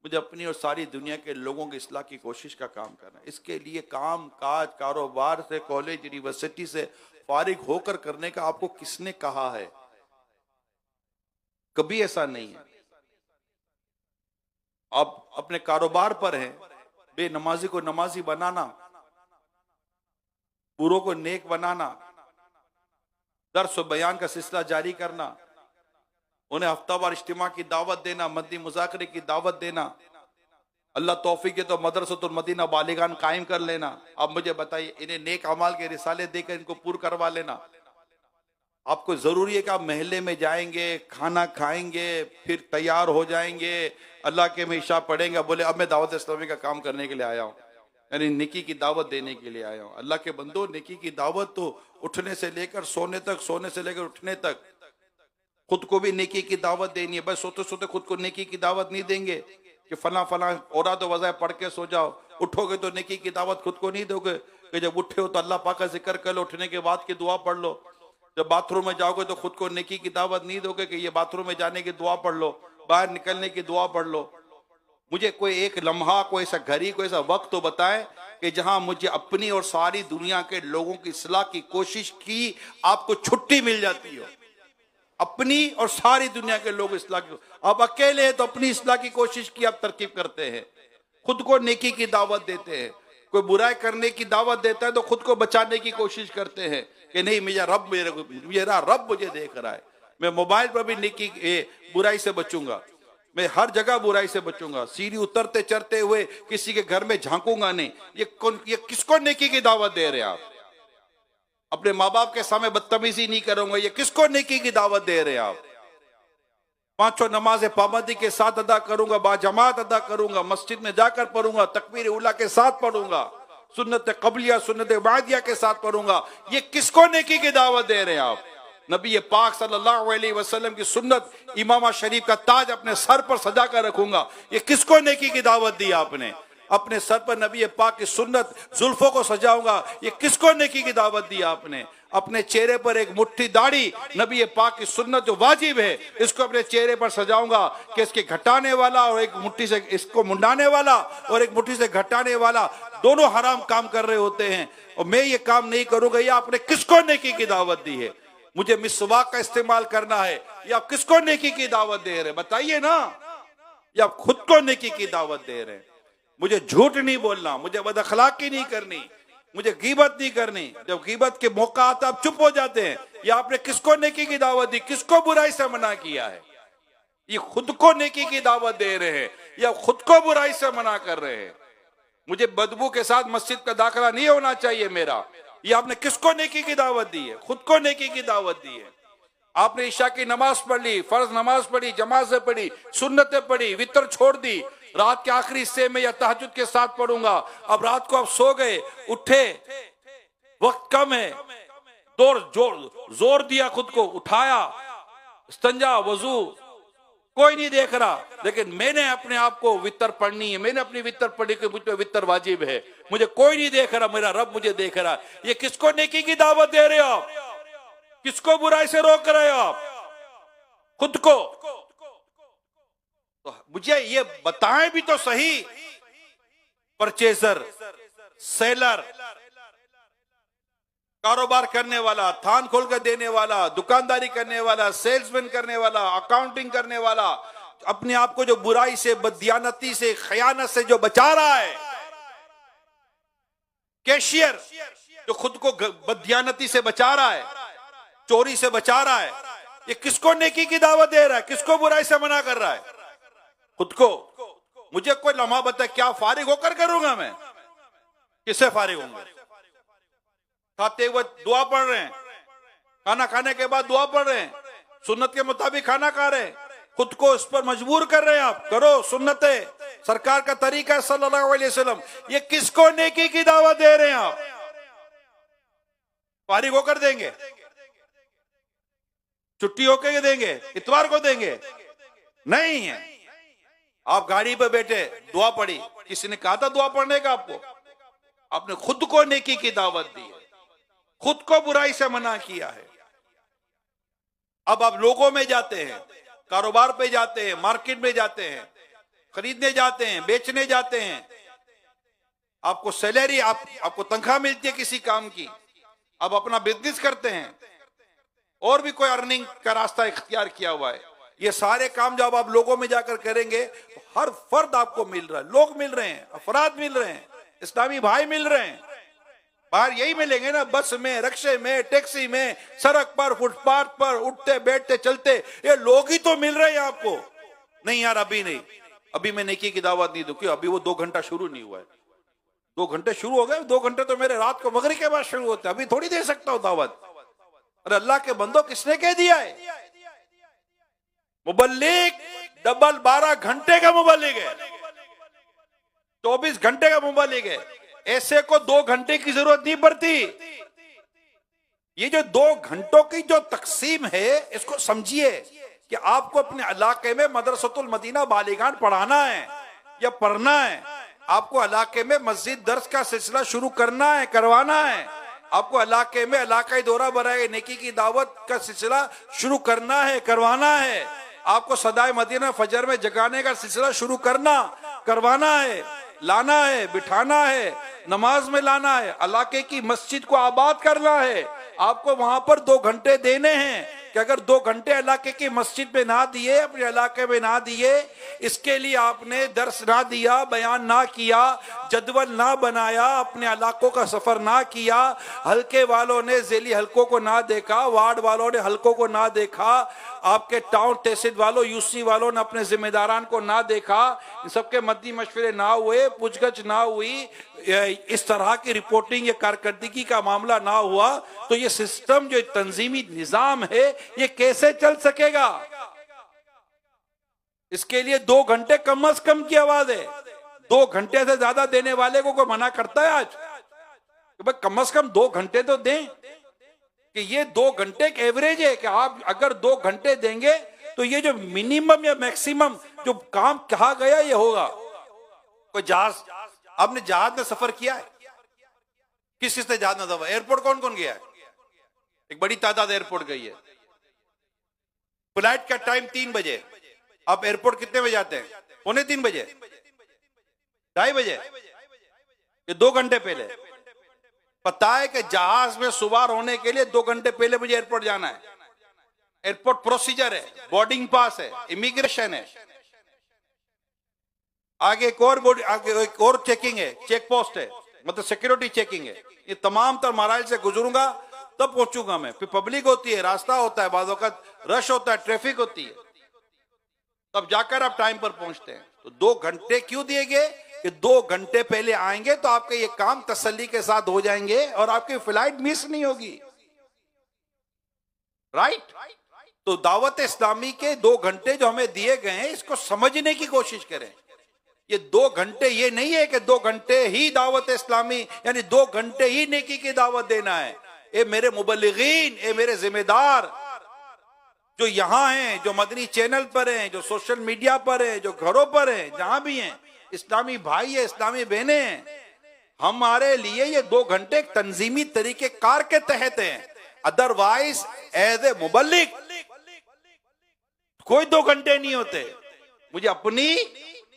मुझे अपनी और सारी दुनिया के लोगों की इस्लाह की कोशिश का काम करना है। इसके लिए काम काज कारोबार से, कॉलेज यूनिवर्सिटी से फारिग होकर करने का आपको किसने कहा है? कभी ऐसा नहीं है। आप अपने कारोबार पर हैं, बेनमाजी को नमाजी बनाना, बुरों को नेक बनाना, दर्स व बयान का सिलसिला जारी करना, उन्हें हफ्तावार इज्तिमा की दावत देना, मदनी मुज़ाकरे की दावत देना, अल्लाह तौफीक है तो मदरसतुल मदीना बालिगान कायम कर लेना। अब मुझे बताइए, इन्हें नेक अमाल के रिसाले देकर इनको पूर करवा लेना। आपको जरूरी है कि आप महल्ले में जाएंगे, खाना खाएंगे, फिर तैयार हो जाएंगे, अल्लाह के में इशा पढ़ेंगे, बोले अब मैं दावत इस्लामी का काम करने के लिए आया हूँ, यानी नेकी की दावत देने के लिए आया हूँ। अल्लाह के बंदो, नेकी की दावत तो उठने से लेकर सोने तक, सोने से लेकर उठने तक खुद को भी नेकी की दावत देनी है। बस सोते सोते खुद को नेकी की दावत नहीं देंगे कि फला फला औरात वज़ाए पढ़ के सो जाओ, उठोगे तो नेकी की दावत खुद को नहीं दोगे कि जब उठे हो तो अल्लाह पाक का जिक्र कर लो, उठने के बाद की दुआ पढ़ लो। जब बाथरूम में जाओगे तो खुद को नेकी की दावत नहीं दोगे कि ये बाथरूम में जाने की दुआ पढ़ लो, बाहर निकलने की दुआ पढ़ लो। मुझे कोई एक लम्हा, कोई ऐसा घड़ी, कोई ऐसा वक्त तो बताएं कि जहां मुझे अपनी और सारी दुनिया के लोगों की इस्लाह की कोशिश की आपको छुट्टी मिल जाती हो। अपनी और सारी दुनिया के लोग इस्लाह की, आप अकेले हैं तो अपनी इस्लाह की कोशिश की आप तरकीब करते हैं, खुद को नेकी की दावत देते हैं। कोई बुराई करने की दावत देता है तो खुद को बचाने की कोशिश करते हैं कि नहीं, मेरा रब मुझे देख रहा है, मैं मोबाइल पर भी नेकी बुराई से बचूंगा, मैं हर जगह बुराई से बचूंगा, सीढ़ी उतरते चढ़ते हुए किसी के घर में झांकूंगा नहीं। ये किसको नेकी की दावत दे रहे हैं आप? अपने माँ बाप के सामने बदतमीजी नहीं करूंगा, ये किसको नेकी की दावत दे रहे हैं आप? पांचों नमाजें पाबंदी के साथ अदा करूंगा, बाजमात अदा करूंगा, मस्जिद में जाकर पढ़ूंगा, तकबीर उला के साथ पढ़ूंगा, सुन्नत कबलिया सुन्नत बादिया के साथ पढ़ूंगा, ये किसको नेकी की दावत दे रहे हैं आप? नबी पाक सल्लल्लाहु अलैहि वसल्लम की सुन्नत इमामा शरीफ का ताज अपने सर पर सजा कर रखूंगा, ये किसको नेकी की दावत दी आपने? अपने सर पर नबी पाक की सुन्नत जुल्फों को सजाऊंगा, ये किसको नेकी की दावत दी आपने? अपने चेहरे पर एक मुट्ठी दाढ़ी, नबी पाक की सुन्नत जो वाजिब है, इसको अपने चेहरे पर सजाऊंगा कि इसके घटाने वाला और एक मुट्ठी से इसको मुंडाने वाला और एक मुट्ठी से घटाने वाला दोनों हराम काम कर रहे होते हैं और मैं ये काम नहीं करूंगा। ये आपने किसको नेकी की दावत दी है? मुझे मिसवाक का इस्तेमाल करना है, ये आप किसको नेकी की दावत दे रहे हैं? बताइए ना, ये आप खुद को नेकी की दावत दे रहे हैं। मुझे झूठ नहीं बोलना, मुझे बदअखलाकी नहीं करनी, मुझे गीबत नहीं करनी। जब गीबत के मौका आता आप चुप हो जाते हैं। ये आपने किसको नेकी की दावत दी? किसको बुराई से मना किया है? ये खुद को नेकी की दावत दे रहे हैं या खुद को बुराई से मना कर रहे हैं? मुझे बदबू के साथ मस्जिद का दाखिला नहीं होना चाहिए मेरा, ये आपने किसको नेकी की दावत दी है? खुद को नेकी की दावत दी है। आपने इशा की नमाज पढ़ ली, फर्ज नमाज पढ़ी, जमात से पढ़ी, सुन्नतें पढ़ी, वितर छोड़ दी, रात के आखिरी हिस्से में या तहज्जुद के साथ पढ़ूंगा। अब रात को आप सो गए, उठे, वक्त कम है, जोर दिया, खुद को उठाया, इस्तंजा, वजू, कोई नहीं देख रहा, लेकिन मैंने अपने आप को वितर पढ़नी है, मैंने अपनी वितर पढ़ी कि मुझ पे वितर वाजिब है, मुझे कोई नहीं देख रहा, मेरा रब मुझे देख रहा। ये किसको नेकी की दावत दे रहे हो आप? किसको बुराई से रोक रहे हो आप? खुद को। तो मुझे ये बताएं भी तो सही, परचेजर, सेलर, कारोबार करने वाला, थान खोल कर देने वाला, दुकानदारी करने वाला, सेल्समैन करने वाला, अकाउंटिंग करने वाला, अपने आप को जो बुराई से, बददियानती से, खयानत से जो बचा रहा है, कैशियर जो खुद को बददियानती से बचा रहा है, चोरी से बचा रहा है, ये किसको नेकी की दावत दे रहा है? किसको बुराई से मना कर रहा है? खुद को। मुझे कोई लम्हा बता, क्या फारिग होकर करूंगा मैं? किससे फारिग होंगे? खाते हुए दुआ पढ़ रहे हैं, खाना खाने के बाद दुआ पढ़ रहे हैं, सुन्नत के मुताबिक खाना खा रहे हैं, खुद को इस पर मजबूर कर रहे हैं। आप करो, सुन्नत है, सरकार का तरीका है सल्लल्लाहु अलैहि वसल्लम। ये किसको नेकी की दावत दे रहे हैं आप? फारिग होकर देंगे? छुट्टी होकर देंगे? इतवार को देंगे? नहीं है। आप गाड़ी पे बैठे, दुआ पढ़ी, किसी ने कहा था दुआ पढ़ने का आपको? आपने खुद को नेकी की दावत दी है, खुद को बुराई से मना किया है। अब आप लोगों में जाते हैं, कारोबार पे जाते हैं, मार्केट में जाते हैं, खरीदने जाते हैं, बेचने जाते हैं, आपको सैलरी, आपको तनख्वाह मिलती है किसी काम की, आप अपना बिजनेस करते हैं और भी कोई अर्निंग का रास्ता इख्तियार किया हुआ है। ये सारे काम जब आप लोगों में जाकर करेंगे तो हर फर्द आपको मिल रहा है, लोग मिल रहे हैं, अफराद मिल रहे हैं, इस्लामी भाई मिल रहे हैं। बाहर यही मिलेंगे ना, बस में, रिक्शे में, टैक्सी में, सड़क पर, फुटपाथ पर, उठते बैठते चलते, ये लोग ही तो मिल रहे हैं आपको। नहीं यार अभी नहीं, अभी मैं नेकी की दावत नहीं दूं, क्यों? अभी वो 2 घंटा शुरू नहीं हुआ है। 2 घंटे शुरू हो गए, 2 घंटे तो मेरे रात को मगरिब के बाद शुरू होते हैं, अभी थोड़ी दे सकता हूं दावत। अरे अल्लाह के बंदो, किसने कह दिया है? मुबल्लिग डबल 12 घंटे का मुबल्लिग है, 24 घंटे का मुबल्लिग है। ऐसे को 2 घंटे की जरूरत नहीं पड़ती। ये जो 2 घंटों की जो तकसीम है, इसको समझिए कि आपको अपने इलाके में मदरसतुल मदीना बालिगान पढ़ाना है या पढ़ना है, आपको इलाके में मस्जिद दर्स का सिलसिला शुरू करना है, करवाना है, आपको इलाके में इलाकाई दौरा बराए नेकी की दावत का सिलसिला शुरू करना है, करवाना है, आपको सदाए मदीना फजर में जगाने का सिलसिला शुरू करवाना है, लाना है, बिठाना है, नमाज में लाना है, इलाके की मस्जिद को आबाद करना है। आपको वहां पर 2 घंटे देने हैं कि अगर 2 घंटे इलाके की मस्जिद में ना दिए, अपने इलाके में ना दिए, इसके लिए आपने दर्स ना दिया, बयान ना किया, जदवल ना बनाया, अपने इलाकों का सफर ना किया, हल्के वालों ने ज़ेली हल्कों को ना देखा, वार्ड वालों ने हल्कों को ना देखा, आपके टाउन तहसील वालों, यूसी वालों ने अपने जिम्मेदारान को ना देखा, इन सबके मद्दी मशवरे ना हुए, पूछगछ ना हुई, इस तरह की रिपोर्टिंग या कारकर्दगी का मामला ना हुआ, तो ये सिस्टम, जो तंजीमी निजाम है, ये कैसे चल सकेगा? इसके लिए 2 घंटे कम से कम की आवाज है। 2 घंटे से ज्यादा देने वाले को कोई मना करता है आज? तो भाई कम से कम 2 घंटे तो दें, कि ये 2 घंटे एक एवरेज है कि आप अगर 2 घंटे देंगे तो ये जो मिनिमम या मैक्सिमम जो काम कहा गया ये होगा। कोई जहाज, आपने जहाज में सफर किया है? किस किस ने जहाज में सफर? एयरपोर्ट कौन कौन गया है? एक बड़ी तादाद एयरपोर्ट गई है। फ्लाइट का टाइम 3 बजे, आप एयरपोर्ट कितने बजे आते हैं? 2:45 बजे, 2:30 बजे, ये 2 घंटे पहले। पता है कि जहाज में सवार होने के लिए 2 घंटे पहले मुझे एयरपोर्ट जाना है। एयरपोर्ट प्रोसीजर है, बोर्डिंग पास है, इमिग्रेशन है, आगे एक और चेकिंग है, चेक पोस्ट है, मतलब सिक्योरिटी चेकिंग है। ये तमाम तर मराइल से गुजरूंगा तब पहुंचूंगा मैं। फिर पब्लिक होती है, रास्ता होता है, बाद वक्त रश होता है, ट्रैफिक होती है, तब जाकर आप टाइम पर पहुंचते हैं। तो 2 घंटे क्यों दिए गए? कि 2 घंटे पहले आएंगे तो आपके ये काम तसल्ली के साथ हो जाएंगे और आपकी फ्लाइट मिस नहीं होगी। राइट? तो दावत इस्लामी के 2 घंटे जो हमें दिए गए हैं, इसको समझने की कोशिश करें। ये 2 घंटे ये नहीं है कि 2 घंटे ही दावत इस्लामी, यानी 2 घंटे ही नेकी की दावत देना है। ए मेरे मुबल्लिगीन, ए मेरे जिम्मेदार जो यहां हैं, जो मदनी चैनल पर हैं, जो सोशल मीडिया पर हैं, जो घरों पर हैं, जहां भी हैं, इस्लामी भाई है, इस्लामी बहनें हैं, हमारे लिए ये 2 घंटे तंजीमी तरीके कार के तहत हैं। अदरवाइज एज ए मुबल्लिग कोई 2 घंटे नहीं होते। मुझे अपनी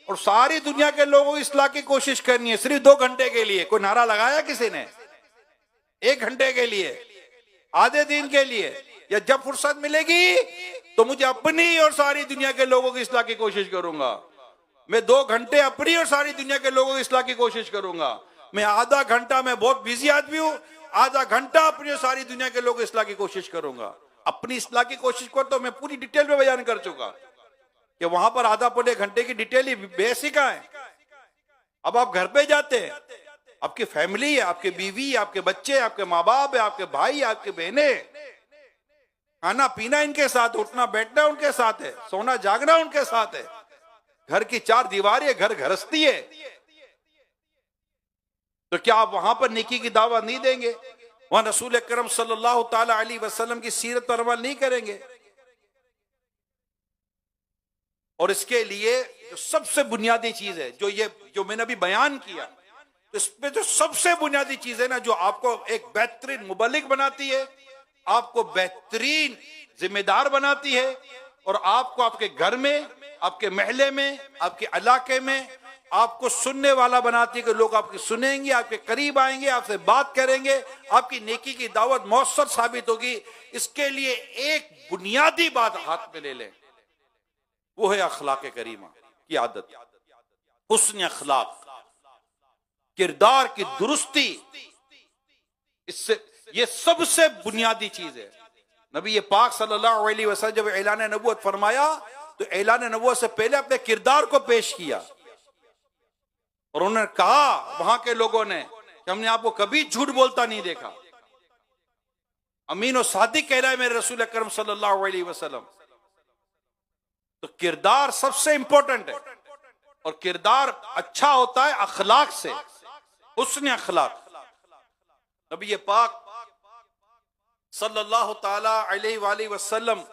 और सारी दुनिया के लोगों को इस्लाह की कोशिश करनी है, सिर्फ 2 घंटे के लिए। कोई नारा लगाया किसी ने? 1 घंटे के लिए, आधे दिन के लिए, या जब फुर्सत मिलेगी तो मुझे अपनी और सारी दुनिया के लोगों की इस्लाह की कोशिश करूंगा। मैं 2 घंटे अपनी और सारी दुनिया के लोगों की इस्लाह की कोशिश करूंगा। मैं आधा घंटा, मैं बहुत बिजी आदमी हूं, आधा घंटा अपनी और सारी दुनिया के लोगों की इस्लाह की कोशिश करूंगा। अपनी इस्लाह की कोशिश को तो मैं पूरी डिटेल में बयान कर चुका। कि वहां पर आधा पौने घंटे की डिटेल ही बेसिक है। अब आप घर पे जाते हैं, आपकी फैमिली है, आपके बीवी, आपके बच्चे, आपके माँ बाप है, आपके भाई, आपके बहने, खाना पीना इनके साथ, उठना बैठना उनके साथ है, सोना जागना उनके साथ है, घर की चार दीवारें, घर गृहस्थी है, तो क्या आप वहां पर नेकी की दावत नहीं देंगे? वहां रसूल अकरम सल्लल्लाहु ताला अलैहि वसल्लम की सीरत पर अमल नहीं करेंगे? और इसके लिए जो सबसे बुनियादी चीज है, जो मैंने अभी बयान किया, तो इसमें जो सबसे बुनियादी चीज है ना, जो आपको एक बेहतरीन मुबल्लिग बनाती है, आपको बेहतरीन जिम्मेदार बनाती है, और आपको आपके घर में, आपके महल्ले में, आपके इलाके में आपको सुनने वाला बनाती है कि लोग आपकी सुनेंगे, आपके करीब आएंगे, आपसे बात करेंगे, आपकी नेकी की दावत मौसर साबित होगी। इसके लिए एक बुनियादी बात हाथ में ले लें, वो है अखलाक करीमा की आदत, हुस्न अखलाक, किरदार की दुरुस्ती। इससे ये सबसे बुनियादी चीज है। नबी पाक सल्लल्लाहु अलैहि वसल्लम जब ऐलान नबूवत फरमाया तो ऐलान नबूवत से पहले अपने किरदार को पेश किया, और उन्होंने कहा वहां के लोगों ने कि हमने आपको कभी झूठ बोलता नहीं देखा, अमीन और सादिक कहलाए मेरे रसूल अकरम सल्लल्लाहु अलैहि वसल्लम। तो किरदार सबसे इंपॉर्टेंट है, और किरदार अच्छा होता है अखलाक से, हुस्न अखलाक। नबी पाक सल्लल्लाहु ताला अलैहि वसल्लम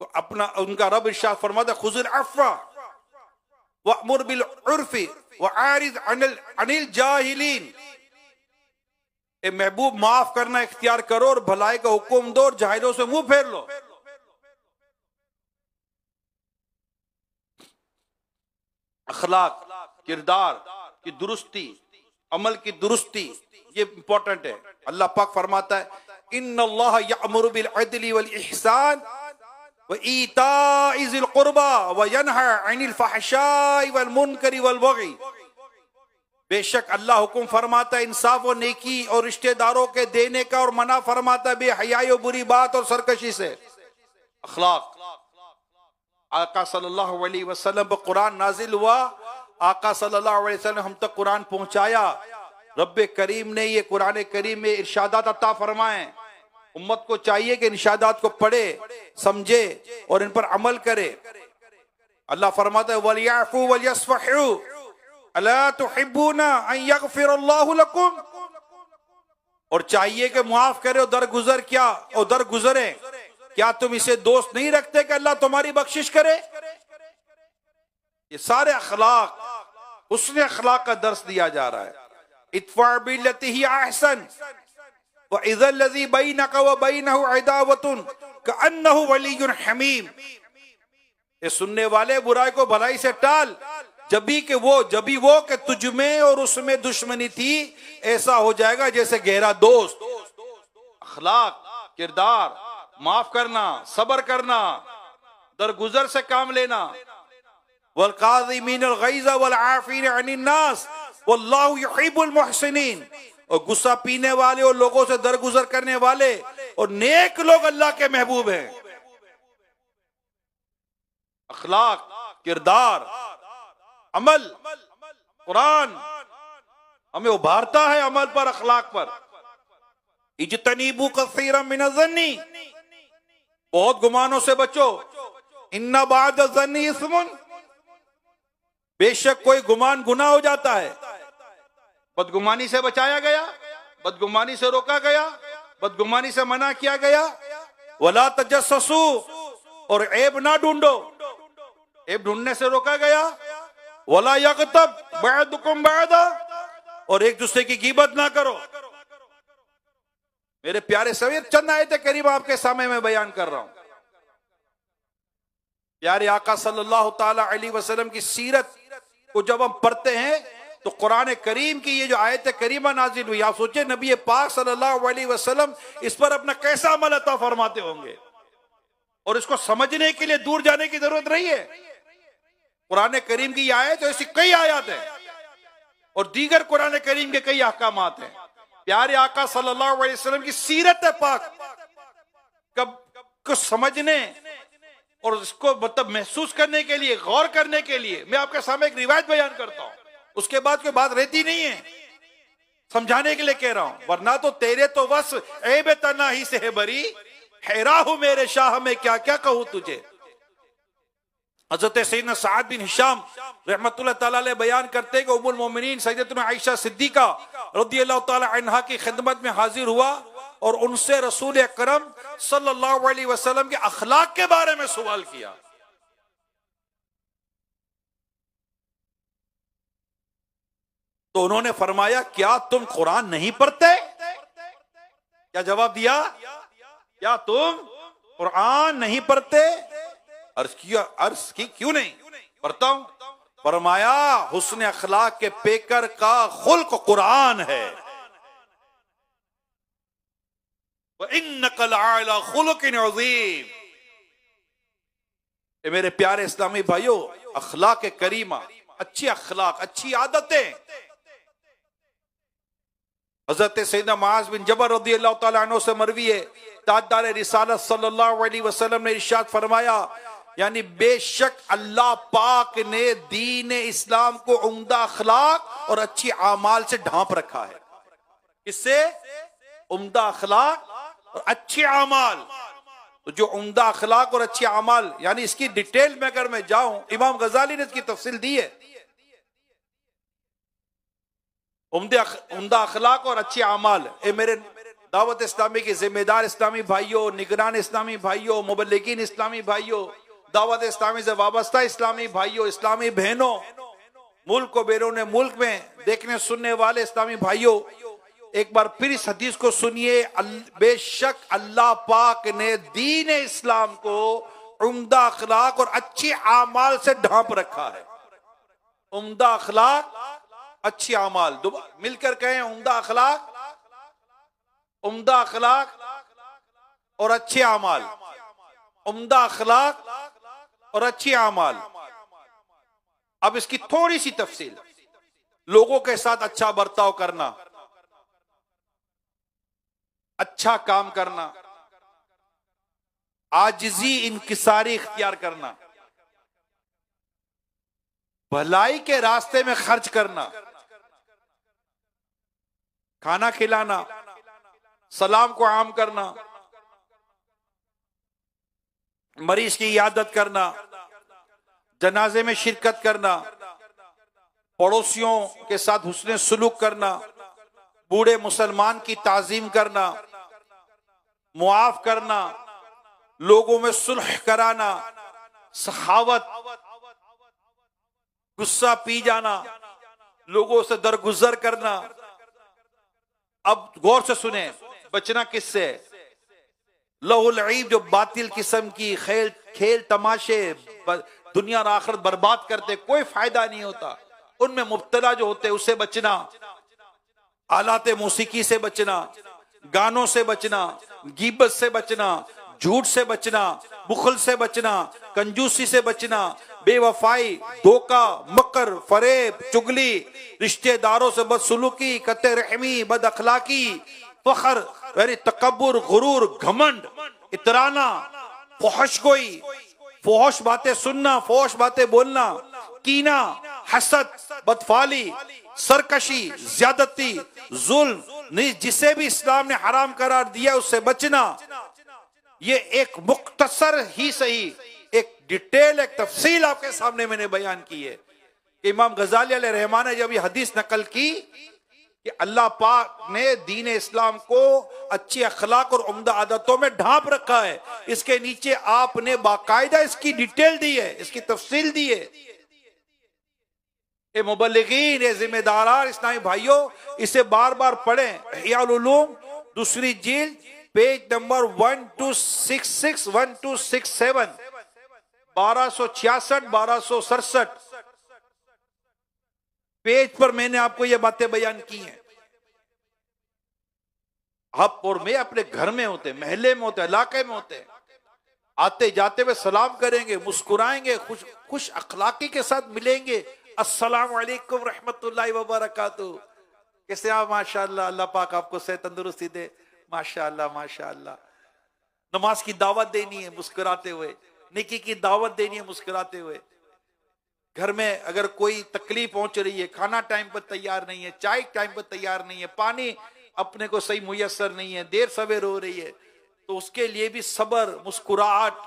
को अपना उनका रब इरशाद फरमाता है, खुज़िल अफ़्वा वअमुर बिल उर्फ़ि वआरिज़ अनिल जाहिलीन। ए महबूब, माफ करना इख्तियार करो और भलाई का हुक्म दो और जाहिलों से मुंह फेर लो। अखलाक, किरदार की दुरुस्ती, अमल की दुरुस्ती, ये इंपॉर्टेंट है। अल्लाह पाक फरमाता है, इन्नल्लाह यअमुरु बिल अदली वल इहसान व ईताइ ज़िल कुर्बा व यनहा अनिल फहशाइ वल मुनकरि वल बग़ी। बेशक अल्लाह हुक्म फरमाता है इंसाफ और नेकी और रिश्तेदारों के देने का, और मना फरमाता है बेहयाई और बुरी बात और सरकशी से। अखलाक, आका सल्लल्लाहु अलैहि वसल्लम पर कुरान नाजिल हुआ, आका सल्लल्लाहु अलैहि वसल्लम हम तक कुरान पहुंचाया। रब्बे करीम ने ये कुरान करीम में इरशादात अता फरमाए। उम्मत को चाहिए कि इरशादात को पढ़े, समझे और इन पर अमल करे। अल्लाह फरमाता है वलियाफू वलियस्फहू अला तुहिब्बूना अन यगफिरल्लाहु लकुम, और चाहिए कि माफ करे और दरगुजर क्या और दरगुजरे। क्या तुम इसे दोस्त नहीं रखते कि अल्लाह तुम्हारी बख्शिश करे? ये सारे अखलाक, उसने अखलाक का दर्स दिया जा रहा है। इत्फा बिल्लती ही अहसन व इज़ल्लज़ी बैनका व बैनहु अदावतुन कअन्नहु वलियुन हमीम। ये सुनने वाले बुराई को भलाई से टाल, जबी वो कि तुझ में और उसमें दुश्मनी थी, ऐसा हो जाएगा जैसे गहरा दोस्त। अखलाक, किरदार, माफ करना, सब्र करना, दरगुजर से काम लेना। वल काज़िमीनल गैज़ वल आफ़ीन अनिन नास वल्लाहु युहिब्बुल मुहसिनीन। और गुस्सा पीने वाले और लोगों से दरगुजर करने वाले और नेक लोग अल्लाह के महबूब हैं। अखलाक, किरदार, अमल, कुरान हमें उभारता है अमल पर, अखलाक पर। इज्तनीबू कसीरम मिनज़्ज़न्नी, बहुत गुमानों से बचो। इन्ना बाद ज़न्नी इस्मुन, बेशक कोई गुमान गुनाह हो जाता है। बदगुमानी से बचाया गया, बदगुमानी से रोका गया, बदगुमानी से मना किया गया। वला तजस्ससू, और ऐब ना ढूंढो, ऐब ढूंढने से रोका गया। वला यग़तब बअदुकुम बअदा, और एक दूसरे की गीबत ना करो। मेरे प्यारे सभी, चंद आयतें करीब आपके सामने मैं बयान कर रहा हूं। प्यारे आका सल्लल्लाहु ताला अलैहि वसल्लम की सीरत को जब हम पढ़ते हैं तो कुरान करीम की ये जो आयत करीमा नाजिल हुई, आप सोचे नबी पाक सल्लल्लाहु अलैहि वसल्लम इस पर अपना कैसा अमल अता फरमाते होंगे, और इसको समझने के लिए दूर जाने की जरूरत नहीं है। कुरान करीम की आयत ऐसी कई आयत है और दीगर कुरान करीम के कई अहकामात हैं। प्यारे आका सल्लल्लाहु अलैहि वसल्लम की सीरत पाक कब को समझने और इसको मतलब महसूस करने के लिए, गौर करने के लिए मैं आपके सामने एक रिवायत बयान करता हूं, उसके बाद कोई बात रहती नहीं है, समझाने के लिए कह रहा हूं। वरना तो तेरे तो बस ऐब तना ही से है बरी, हैरा हूं मेरे शाह में क्या क्या कहूं तुझे। हजरत सैयदना साद बिन हिशाम रहमतुल्लाह ताला अलैह बयान करते हैं कि उम्मुल मोमिनीन सैयदतुना आयशा सिद्दीका रदियल्लाहु ताला अन्हा की खिदमत में हाजिर हुआ और उनसे रसूल अकरम सल्लल्लाहु अलैहि वसल्लम के अखलाक के बारे में सवाल किया। तो उन्होंने फरमाया, क्या तुम कुरान नहीं पढ़ते? क्या जवाब दिया? क्या तुम कुरान नहीं पढ़ते? अर्ज की क्यों नहीं पढ़ता हूं? फरमाया, हुस्न अखलाक के पेकर का खुल्क कुरान है। इन्नका लअला खुलुकिन अज़ीम। मेरे प्यारे इस्लामी भाइयों, अखलाक करीमा, अच्छी अखलाक, अच्छी आदतें। हजरत सैयदना मुआज़ बिन जबल रज़ियल्लाहु ताला अन्हु से मरवी है, ताजदार रिसालत सल्लल्लाहु अलैहि वसल्लम ने इरशाद फरमाया, यानी बेशक अल्लाह पाक ने दीन इस्लाम को उम्दा अखलाक और अच्छी आमाल से ढांप रखा है। इससे उम्दा अखलाक और अच्छी आमाल। तो जो उम्दा अखलाक और अच्छी आमाल, यानी इसकी डिटेल में अगर मैं जाऊं, इमाम गजाली ने इसकी तफसील दी है। उम्दा अखलाक और अच्छी आमाल, ए मेरे दावत इस्लामी के जिम्मेदार इस्लामी भाइयों, निगरान इस्लामी भाइयों, मुबल्लिगीन इस्लामी भाइयों, दावत इस्लामी से वाबस्ता इस्लामी भाइयों, इस्लामी बहनों, मुल्क और बैरून मुल्क में देखने सुनने वाले इस्लामी भाइयों, एक बार फिर इस हदीस को सुनिए। बेशक अल्लाह पाक ने दीन इस्लाम को उम्दा अखलाक और अच्छी आमाल से ढांप रखा है। उम्दा अखलाक, अच्छी आमाल, मिलकर कहें, उम्दा अखलाक, उम्दा अखलाक और अच्छे आमाल। उम्दा अखलाक और अच्छी आमाल। अब इसकी थोड़ी सी तफसील, लोगों के साथ अच्छा बर्ताव करना, अच्छा काम करना, आजिजी इंकिसारी इख्तियार करना, भलाई के रास्ते में खर्च करना, खाना खिलाना, सलाम को आम करना, मरीज की इयादत करना, जनाजे में शिरकत करना, पड़ोसियों के साथ हुस्ने सुलूक करना, बूढ़े मुसलमान की ताजीम करना, मुआफ करना, लोगों में सुलह कराना, सखावत, गुस्सा पी जाना, लोगों से दरगुजर करना। अब गौर से सुने, बचना किससे? लहुल ईब, जो बातिल किस्म की खेल तमाशे दुनिया और आखिरत बर्बाद करते, कोई फायदा नहीं होता, उनमें मुब्तला जो होते, उससे बचना। आलाते मौसीकी से बचना, गानों से बचना, गीबत से बचना, झूठ से बचना, बुखल से बचना, कंजूसी से बचना, बेवफाई, धोखा, मकर, फरेब, चुगली, रिश्तेदारों से बदसलूकी, कत्ते रहमी, बद अखलाकी, फखर, यानी तकब्बुर, गुरूर, घमंड, इतराना, फहश गोई, फहश बातें सुनना, फहश बातें बोलना, कीना, हसद, बदफाली, सरकशी, ज्यादती, जुल्म, जिसे भी इस्लाम ने हराम करार दिया उससे बचना। ये एक मुख्तसर ही सही एक डिटेल, एक तफसील आपके सामने मैंने बयान की है कि इमाम गजाली अलैहि रहमान ने जब ये हदीस नकल की कि अल्लाह पाक ने दीन इस्लाम को अच्छी अखलाक और उम्दा आदतों में ढांप रखा है, इसके नीचे आपने बाकायदा इसकी डिटेल दी है, इसकी तफसील दी है। ये मुबल्लिगीन, ये जिम्मेदार इस्लामी भाइयों, इसे बार बार पढ़ें। इहयाउल उलूम दूसरी जिल्द, पेज नंबर 1266 1267, 1266 1267 पेज पर मैंने आपको ये बातें बयान की हैं। आप और मैं अपने घर में होते, महल्ले में होते, इलाके में होते, आते जाते हुए सलाम करेंगे, मुस्कुराएंगे, खुश अखलाकी के साथ मिलेंगे, अस्सलाम वालेकुम रहमतुल्लाहि व बरकातुहू, कैसे आप? माशाअल्लाह, अल्लाह पाक आपको सेहत तंदुरुस्ती दे, माशाअल्लाह माशाअल्लाह। नमाज की दावत देनी है मुस्कुराते हुए, नेकी की दावत देनी है मुस्कुराते हुए। घर में अगर कोई तकलीफ पहुंच रही है, खाना टाइम पर तैयार नहीं है, चाय टाइम पर तैयार नहीं है, पानी अपने को सही मुयस्सर नहीं है, देर सवेर हो रही है, तो उसके लिए भी सब्र, मुस्कुराहट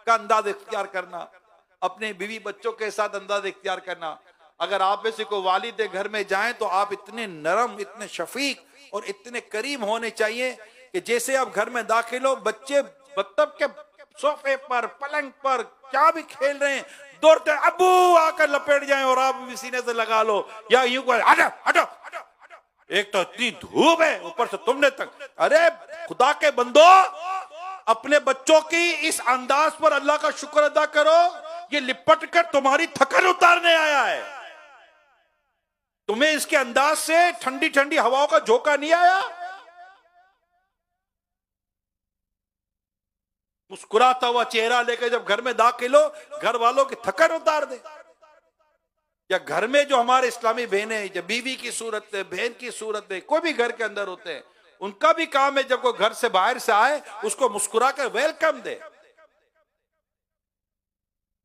का अंदाज इख्तियार करना, अपने बीवी बच्चों के साथ अंदाज इख्तियार करना। अगर आप में से कोई वालिद घर में जाएं तो आप इतने नरम, इतने शफीक और इतने करीम होने चाहिए कि जैसे आप घर में दाखिल हो, बच्चे मतलब के सोफे पर, पलंग पर क्या भी खेल रहे हैं, दौड़ते अब्बू आकर लपेट जाएं और आप भी सीने से लगा लो, या यूं को हटो हटो। एक तो इतनी धूप है, ऊपर से तुमने तक, अरे खुदा के बंदो, अपने बच्चों की इस अंदाज पर अल्लाह का शुक्र अदा करो। ये लिपट कर तुम्हारी थकन उतारने आया है, तुम्हें इसके अंदाज से ठंडी ठंडी हवाओं का झोंका नहीं आया। मुस्कुराता हुआ चेहरा लेकर जब घर में दाखिल हो, घर वालों की थकन उतार दे। या घर में जो हमारे इस्लामी बहनें, जब बीवी की सूरत में, बहन की सूरत में, कोई भी घर के अंदर होते हैं, उनका भी काम है जब कोई घर से बाहर से आए उसको मुस्कुरा कर वेलकम दे।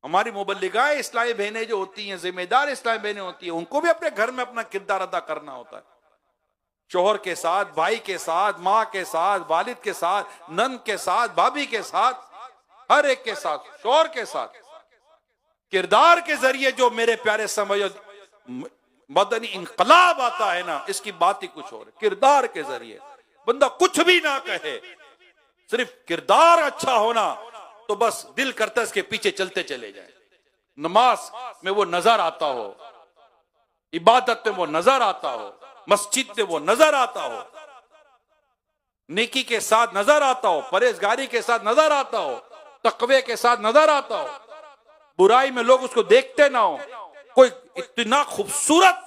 हमारी मुबल्लिगाएं इस्लामी बहनें जो होती हैं, जिम्मेदार इस्लामी बहनें होती हैं, उनको भी अपने घर में अपना किरदार अदा करना होता है। शोहर के साथ, भाई के साथ, माँ के साथ, वालिद के साथ, नंद के साथ, भाभी के साथ, हर एक के साथ, शोहर के साथ किरदार के जरिए जो मेरे प्यारे समझो मदनी इनकलाब आता है ना, इसकी बात ही कुछ और है। किरदार के जरिए बंदा कुछ भी ना कहे, सिर्फ किरदार अच्छा होना तो बस दिल करता है इसके पीछे चलते चले जाए। नमाज में वो नजर आता हो, इबादत में वो नजर आता हो, मस्जिद में वो नजर आता हो, नेकी के साथ नजर आता हो, परहेजगारी के साथ नजर आता हो, तकवे के साथ नजर आता हो, बुराई में लोग उसको देखते ना हो। कोई इतना खूबसूरत,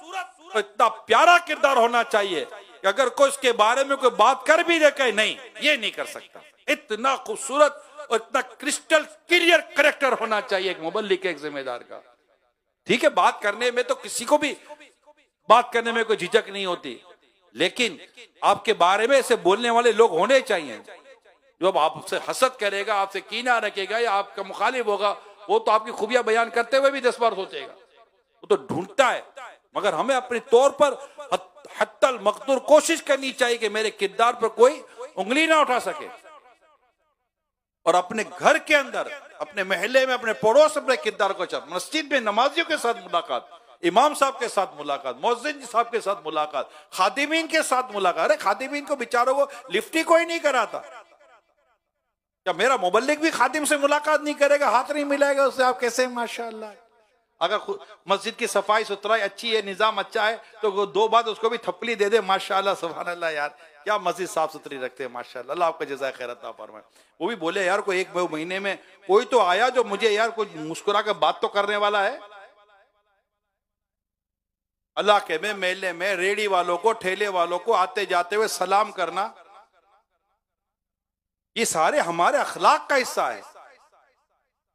इतना प्यारा किरदार होना चाहिए कि अगर कोई उसके बारे में कोई बात कर भी दे, कहे नहीं ये नहीं कर सकता। इतना खूबसूरत और इतना क्रिस्टल क्लियर कैरेक्टर होना चाहिए एक मुबल्लिग के, एक जिम्मेदार का। ठीक है, बात करने में तो किसी को भी बात करने में कोई झिझक नहीं होती, लेकिन आपके बारे में ऐसे बोलने वाले लोग होने चाहिए। जो अब आपसे हसद करेगा, आपसे कीना रखेगा या आपका मुखालिफ होगा, वो तो आपकी खूबियां बयान करते हुए भी 10 बार सोचेगा, वो तो ढूंढता है। मगर हमें अपने तौर पर हत्तल मकदूर कोशिश करनी चाहिए कि मेरे किरदार पर कोई उंगली ना उठा सके। और अपने घर के अंदर, अपने महल्ले में, अपने पड़ोस में अपने किरदार को अच्छा, मस्जिद में नमाजियों के साथ मुलाकात, इमाम साहब के साथ मुलाकात, मुअज्जिन साहब के साथ मुलाकात, खादिमीन के साथ मुलाकात। अरे खादिमीन को बेचारों को लिफ्ट ही कोई नहीं कराता, क्या मेरा मुबल्लिग भी खादिम से मुलाकात नहीं करेगा, हाथ नहीं मिलाएगा उससे, आप कैसे माशाअल्लाह। अगर मस्जिद की सफाई सुथराई अच्छी है, निजाम अच्छा है, तो 2 बात उसको भी थपली दे दे, माशाअल्लाह सुभान अल्लाह, यार क्या मस्जिद साफ सुथरी रखते हैं, माशाअल्लाह, अल्लाह आपका जज़ाए खैर अता फरमाए। वो भी बोले यार कोई 1 महीने में कोई तो आया जो मुझे यार कोई मुस्कुरा कर बात तो करने वाला है। अल्लाह के में मेले में रेडी वालों को, ठेले वालों को आते जाते हुए सलाम करना, ये सारे हमारे अखलाक का हिस्सा है।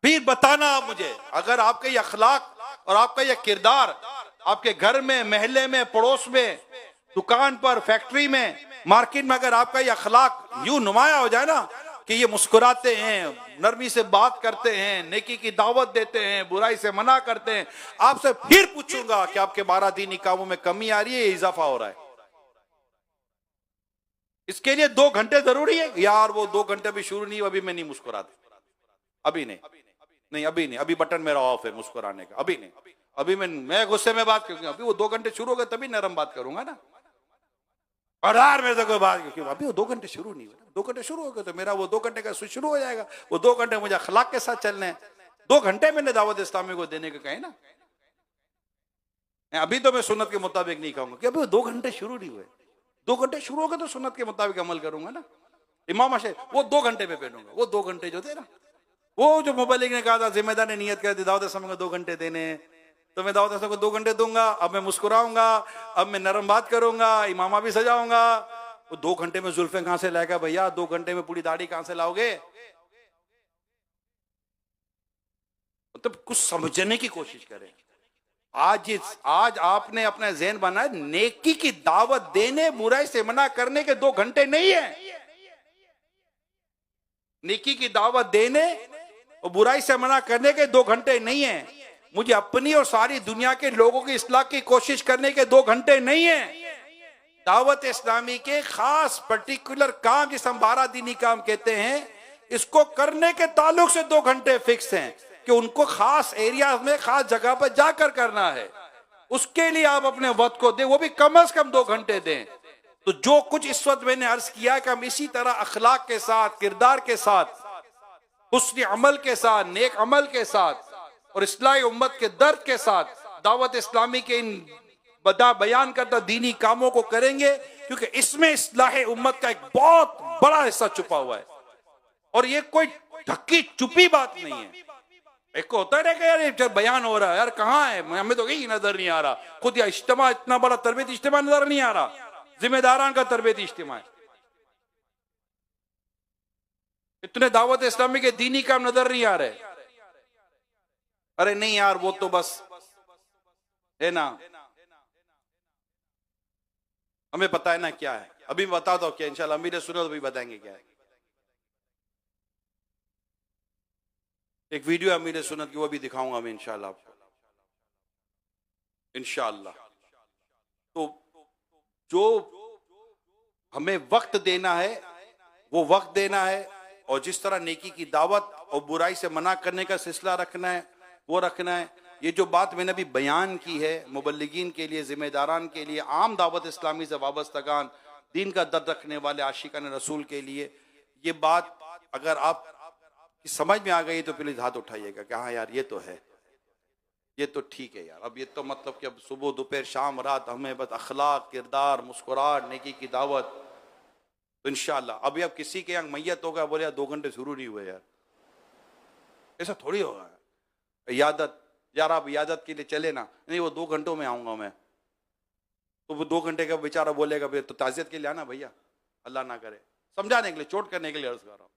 फिर बताना आप मुझे, अगर आपके ये अखलाक और आपका ये किरदार आपके घर में, महल्ले में, पड़ोस में, दुकान पर, फैक्ट्री में, मार्केट में, अगर आपका ये अखलाक यूं नुमाया हो जाए ना कि ये मुस्कुराते हैं, नरमी से बात करते हैं, नेकी की दावत देते हैं, बुराई से मना करते हैं, आपसे फिर पूछूंगा कि आपके 12 दीनी कामों में कमी आ रही है, इजाफा हो रहा है। इसके लिए 2 घंटे जरूरी है यार, वो 2 घंटे भी शुरू नहीं, अभी मैं नहीं मुस्कुराता, अभी नहीं, अभी नहीं, अभी बटन मेरा ऑफ है मुस्कुराने का, अभी नहीं, अभी मैं गुस्से में बात करूंगा, अभी वो 2 घंटे शुरू हो गए तभी नरम बात करूंगा ना। और यार मेरे से कोई बात क्यों, अभी वो 2 घंटे शुरू नहीं हुए, 2 घंटे शुरू हो गए तो मेरा वो 2 घंटे का शुरू हो जाएगा। वो 2 घंटे मुझे अखलाक के साथ चलने हैं, 2 घंटे मैंने दावत इस्लामी को देने के कहे ना। अभी तो मैं सुन्नत के मुताबिक नहीं कहूंगा कि अभी वो 2 घंटे शुरू नहीं हुए, 2 घंटे शुरू हो गए तो सुन्नत के मुताबिक अमल करूंगा ना। इमाम अशे वो 2 घंटे में पहनूंगा, वो 2 घंटे जो थे ना, वो जो मुबल्लिग ने कहा था, जिम्मेदार ने नियत कर दी दावत इस्लामी को 2 घंटे देने, तो मैं दावत इस्लामी को 2 घंटे दूंगा। अब मैं मुस्कुराऊंगा, अब मैं नरम बात करूंगा, इमामा भी सजाऊंगा। वो 2 घंटे में जुल्फे कहां से लाएगा भैया, 2 घंटे में पूरी दाढ़ी कहां से लाओगे? मतलब कुछ समझने की कोशिश करें। आज आपने अपना ज़हन बनाया, नेकी की दावत देने, बुराई से मना करने के 2 घंटे नहीं है। नेकी की दावत देने और बुराई से मना करने के 2 घंटे नहीं है, मुझे अपनी और सारी दुनिया के लोगों की इस्लाह की कोशिश करने के 2 घंटे नहीं है। दावत इस्लामी के खास पर्टिकुलर काम, जिसे हम 12 दीनी काम कहते हैं, इसको करने के ताल्लुक से 2 घंटे फिक्स हैं कि उनको खास एरिया में खास जगह पर जाकर करना है। उसके लिए आप अपने वक्त को दें, वो भी कम से कम 2 घंटे दें। तो जो कुछ इस वक्त मैंने अर्ज किया कि हम इसी तरह अखलाक के साथ, किरदार के साथ, हुस्न अमल के साथ, नेक अमल के साथ और इस्लाही उम्मत के दर्द के साथ दावत इस्लामी के इन बयान करता दीनी कामों को करेंगे, क्योंकि इसमें इस्लाह उम्मत का एक बहुत बड़ा हिस्सा छुपा हुआ है। और ये कोई ढक्की चुपी बात नहीं है। एक को होता है कि यार बयान हो रहा है, यार कहाँ है, हमें तो कहीं नजर नहीं आ रहा। खुद या इज्तिमा, इतना बड़ा तरबियत इज्तिमा नजर नहीं आ रहा, जिम्मेदारान का तरबियत इज्तिमा है। इतने दावत इस्लामी के दीनी काम नजर नहीं आ रहे। अरे नहीं यार, वो तो बस है ना, हमें पता है ना क्या है। अभी बता दो क्या, इंशाल्लाह अमीर सुन्नत अभी बताएंगे क्या है। एक वीडियो अमीर सुन्नत की, वो भी दिखाऊंगा मैं इंशाल्लाह आपको, इंशाल्लाह। तो जो हमें वक्त देना है वो वक्त देना है, और जिस तरह नेकी की दावत और बुराई से मना करने का सिलसिला रखना है वो रखना है। ये जो बात मैंने अभी बयान की है मुबल्लिगीन के लिए, जिम्मेदारान के लिए, आम दावत इस्लामी से वाबस्तगान, दीन का दर्द रखने वाले आशिकान रसूल के लिए, ये बात अगर आप की समझ में आ गई तो प्लीज हाथ उठाइएगा कि हाँ यार ये तो है, ये तो ठीक है यार। अब ये तो मतलब कि अब सुबह दोपहर शाम रात हमें बस अखलाक, किरदार, मुस्कुराहट, नेकी की दावत। तो इंशाल्लाह अभी अब किसी के यहाँ मैयत होगा, बोले यार 2 घंटे शुरू नहीं हुए यार, ऐसा थोड़ी होगा। इयादत, यार आप इयादत के लिए चले ना, नहीं वो 2 घंटों में आऊंगा मैं, तो वो 2 घंटे का बेचारा बोलेगा भैया तो ताजियत के लिए आना भैया, अल्लाह ना करे, समझाने के लिए, चोट करने के लिए अर्ज कर रहा हूं।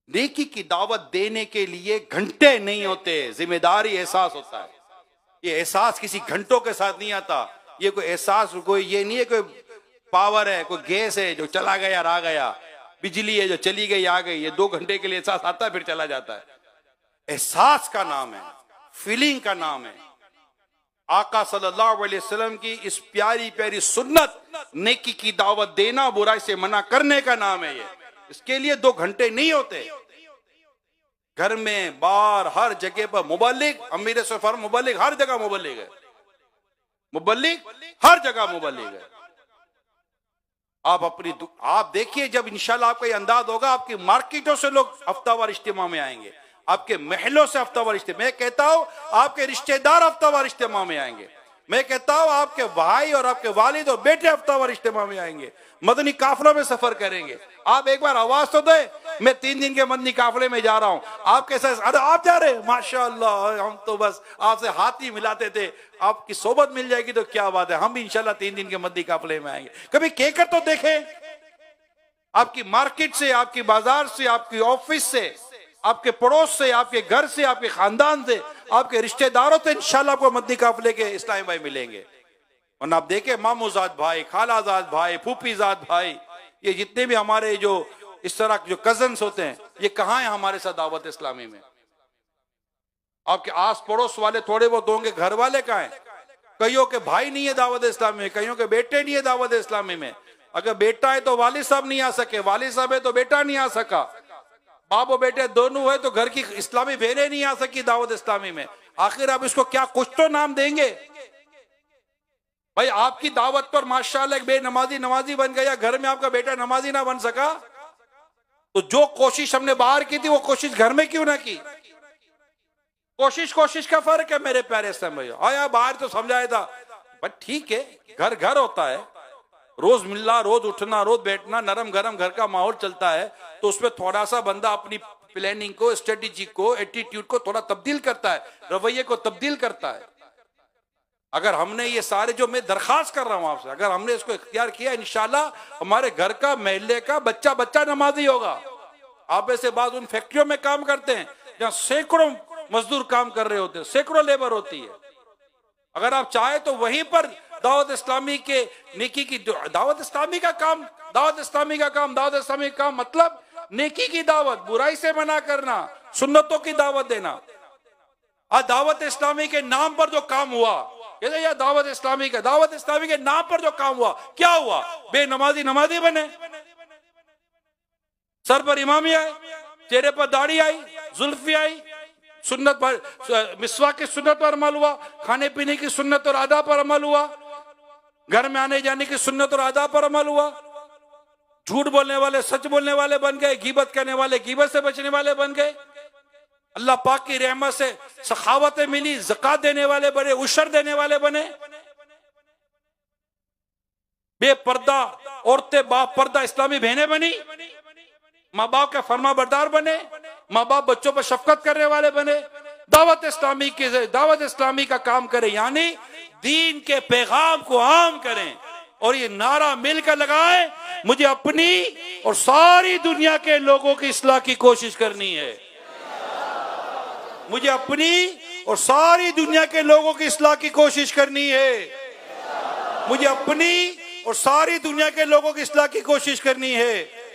नेकी की दावत देने के लिए घंटे नहीं होते, जिम्मेदारी एहसास होता है। ये एहसास किसी घंटों के साथ नहीं आता। ये कोई एहसास, कोई ये नहीं है कोई पावर है, कोई गैस है जो चला गया आ गया, बिजली है जो चली गई आ गई। ये 2 घंटे के लिए एहसास आता है फिर चला जाता है। एहसास का नाम है, फीलिंग का नाम है। आका सल्लल्लाहु अलैहि वसल्लम की इस प्यारी प्यारी सुन्नत, नेकी की दावत देना, बुराई से मना करने का नाम है ये। इसके लिए 2 घंटे नहीं होते। घर में, बाहर, हर जगह पर मुबल्लिग, अमीर सफर मुबल्लिग, हर जगह मुबल्लिग है, मुबल्लिग हर जगह मुबल्लिग है। आप देखिए, जब इंशाल्लाह आपका ये अंदाज होगा, आपकी मार्केटों से लोग हफ्तावार इज्तिमा में आएंगे, आपके महलों से हफ्तावार इज्तिमा। मैं कहता हूं आपके रिश्तेदार हफ्तावार इज्तिमा में आएंगे। मैं कहता हूं आपके भाई और आपके वालिद और बेटे हफ्तावार इज्तिमा में आएंगे, मदनी काफिलों में सफर करेंगे। आप एक बार आवाज तो दे, मैं 3 दिन के मदनी काफिले में जा रहा हूं, आपके साथ, अरे आप जा रहे, माशाअल्लाह, हम तो बस आपसे हाथ ही मिलाते थे, आपकी सोबत मिल जाएगी तो क्या बात है, हम भी इंशाल्लाह 3 दिन के मदनी काफिले में आएंगे। कभी कहकर तो देखें, आपकी मार्केट से, आपकी बाजार से, आपकी ऑफिस से, आपके पड़ोस से, आपके घर से, आपके खानदान से, आपके रिश्तेदारों से इंशाल्लाह आपको मदनी काफिले के इस्लामी भाई मिलेंगे। और आप देखें, मामूजाद भाई, खालाजाद भाई, फूफीजाद भाई, ये जितने भी हमारे जो इस तरह जो कजन्स होते हैं, ये कहाँ हैं हमारे साथ दावत इस्लामी में? आपके आस पड़ोस वाले थोड़े बहुत होंगे, घर वाले कहाँ हैं? कईयों के भाई नहीं है दावत इस्लामी में, कईयों के बेटे नहीं है दावत इस्लामी में। अगर बेटा है तो वालिद साहब नहीं आ सके, वालिद साहब है तो बेटा नहीं आ सका, बाप और बेटे दोनों है तो घर की इस्लामी बहनें नहीं आ सकी दावत इस्लामी में। आखिर आप इसको क्या कुछ तो नाम देंगे भाई? आपकी दावत पर माशाअल्लाह एक बेनमाजी नमाजी बन गया, घर में आपका बेटा नमाजी ना बन सका, तो जो कोशिश हमने बाहर की थी वो कोशिश घर में क्यों ना की? कोशिश का फर्क है मेरे प्यारे इस्लाम भाई। आया बाहर तो समझाया था, बट ठीक है, घर घर होता है, रोज मिलना, रोज उठना, रोज बैठना, नरम गरम घर का माहौल चलता है, तो उसमें थोड़ा सा बंदा अपनी प्लानिंग को, स्ट्रेटेजी को, एटीट्यूड को थोड़ा तब्दील करता है, रवैये को तब्दील करता है। अगर हमने ये सारे, जो मैं दरखास्त कर रहा हूं आपसे, अगर हमने इसको इख्तियार किया, इंशाल्लाह हमारे घर का, महल्ले का बच्चा बच्चा नमाजी होगा। आप ऐसे बाद उन फैक्ट्रियों में काम करते हैं जहां सैकड़ों मजदूर काम कर रहे होते हैं, सैकड़ों लेबर होती है। अगर आप चाहे तो वहीं पर दावत इस्लामी के नेकी की दावत इस्लामी का काम, दावत इस्लामी का काम, दावत इस्लामी का काम मतलब नेकी की दावत, बुराई से मना करना, सुन्नतों की दावत देना। आज दावत इस्लामी के नाम पर जो काम हुआ, कहते यार दावत इस्लामी के नाम पर जो काम हुआ, क्या हुआ? बेनमाजी नमाजी बने, सर पर इमामी आए, चेहरे पर दाढ़ी आई, जुल्फी आई, सुन्नत पर मिसवाक की सुन्नत पर अमल हुआ, खाने पीने की सुन्नत और आदाब पर अमल हुआ, घर में आने जाने की सुन्नत और आदाब पर अमल हुआ। झूठ बोलने वाले सच बोलने वाले बन गए, गीबत करने वाले गीबत से बचने वाले बन गए। अल्लाह पाक की रहमत से सखावतें मिली, ज़कात देने वाले बने, उशर देने वाले बने। बेपर्दा औरतें बाप पर्दा इस्लामी बहनें बनी, माँ बाप के फरमा बरदार बने, माँ बाप बच्चों पर शफकत करने वाले बने। दावत इस्लामी का काम करें, यानी दीन के पैगाम को आम करें और ये नारा मिलकर लगाएं, मुझे अपनी और सारी दुनिया के लोगों की इस्लाह की कोशिश करनी है। मुझे अपनी और सारी दुनिया के लोगों की इस्लाह की कोशिश करनी है। मुझे अपनी और सारी दुनिया के लोगों की इस्लाह की कोशिश करनी है।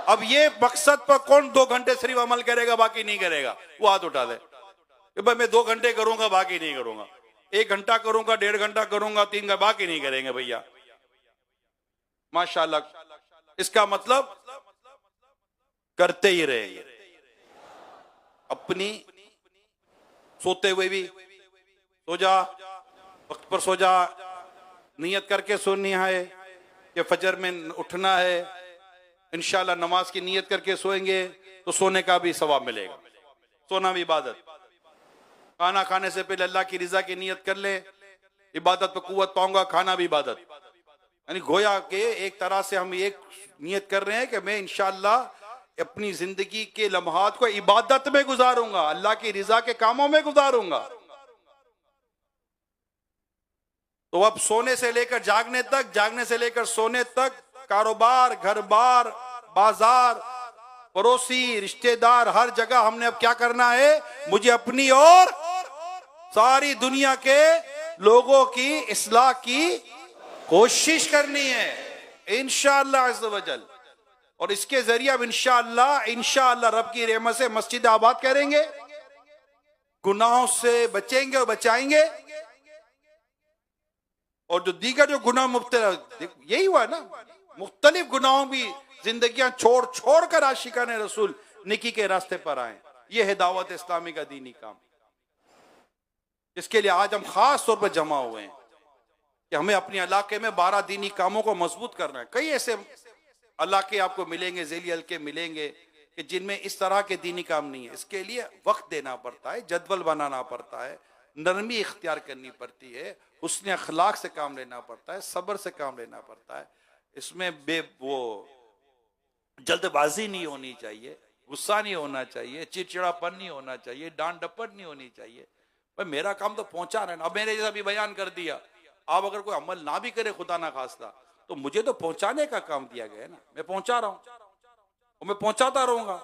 अब ये मकसद पर कौन 2 घंटे सिर्फ अमल करेगा, बाकी नहीं करेगा? वो हाथ उठा दे कि भाई मैं 2 घंटे करूंगा, बाकी नहीं करूंगा। 1 घंटा करूंगा, 1.5 घंटा करूंगा, 3 घंटा, बाकी नहीं करेंगे भैया। माशाल्लाह, इसका मतलब करते ही रहेंगे। अपनी सोते हुए भी सो जा, वक्त पर सो जा, नियत करके सोनी है कि फजर में उठना है। इंशाल्लाह नमाज की नियत करके सोएंगे तो सोने का भी सवाब मिलेगा, सोना भी इबादत। खाना खाने से पहले अल्लाह की रिजा की नियत कर ले, इबादत पर कुव्वत पाऊंगा, खाना भी इबादत। यानी गोया के एक तरह से हम एक नियत कर रहे हैं कि मैं इंशाल्लाह अपनी जिंदगी के लम्हात को इबादत में गुजारूंगा, अल्लाह की रिजा के कामों में गुजारूंगा। तो अब सोने से लेकर जागने तक, जागने से लेकर सोने तक, कारोबार, घर बार, बाजार, पड़ोसी, रिश्तेदार, हर जगह हमने अब क्या करना है? मुझे अपनी और सारी दुनिया के लोगों की इस्लाह की कोशिश करनी है इंशाअल्लाह अज़्ज़ व जल। और इसके जरिए अब इंशाअल्लाह रब की रहमत से मस्जिद आबाद करेंगे, गुनाहों से बचेंगे और बचाएंगे। और जो दीगर जो गुनाह मुब्तला, यही हुआ ना, मुख्तलिफ गुनाहों भी जिंदगियां छोड़ छोड़ कर आशिकान रसूल निकी के रास्ते पर आए। यह है दावत इस्लामी का दीनी काम, जिसके लिए आज हम खास तौर पर जमा हुए हैं कि हमें अपने इलाके में 12 दीनी कामों को मजबूत करना है। कई ऐसे इलाके आपको मिलेंगे, ज़ेली हल्के मिलेंगे कि जिनमें इस तरह के दीनी काम नहीं है। इसके लिए वक्त देना पड़ता है, जदवल बनाना पड़ता है, नरमी इख्तियार करनी पड़ती है, हुस्न अखलाक से काम लेना पड़ता है, सब्र से काम लेना पड़ता है। इसमें वो जल्दबाजी नहीं होनी चाहिए, गुस्सा नहीं होना चाहिए, चिड़चिड़ापन नहीं होना चाहिए, डांट डपट नहीं होनी चाहिए। भाई मेरा काम तो पहुंचा रहे ना, अब मैंने जैसा भी बयान कर दिया, आप अगर कोई अमल ना भी करे खुदा ना खास्ता, तो मुझे तो पहुंचाने का काम दिया गया है ना, मैं पहुंचा रहा हूं और मैं पहुंचाता रहूंगा।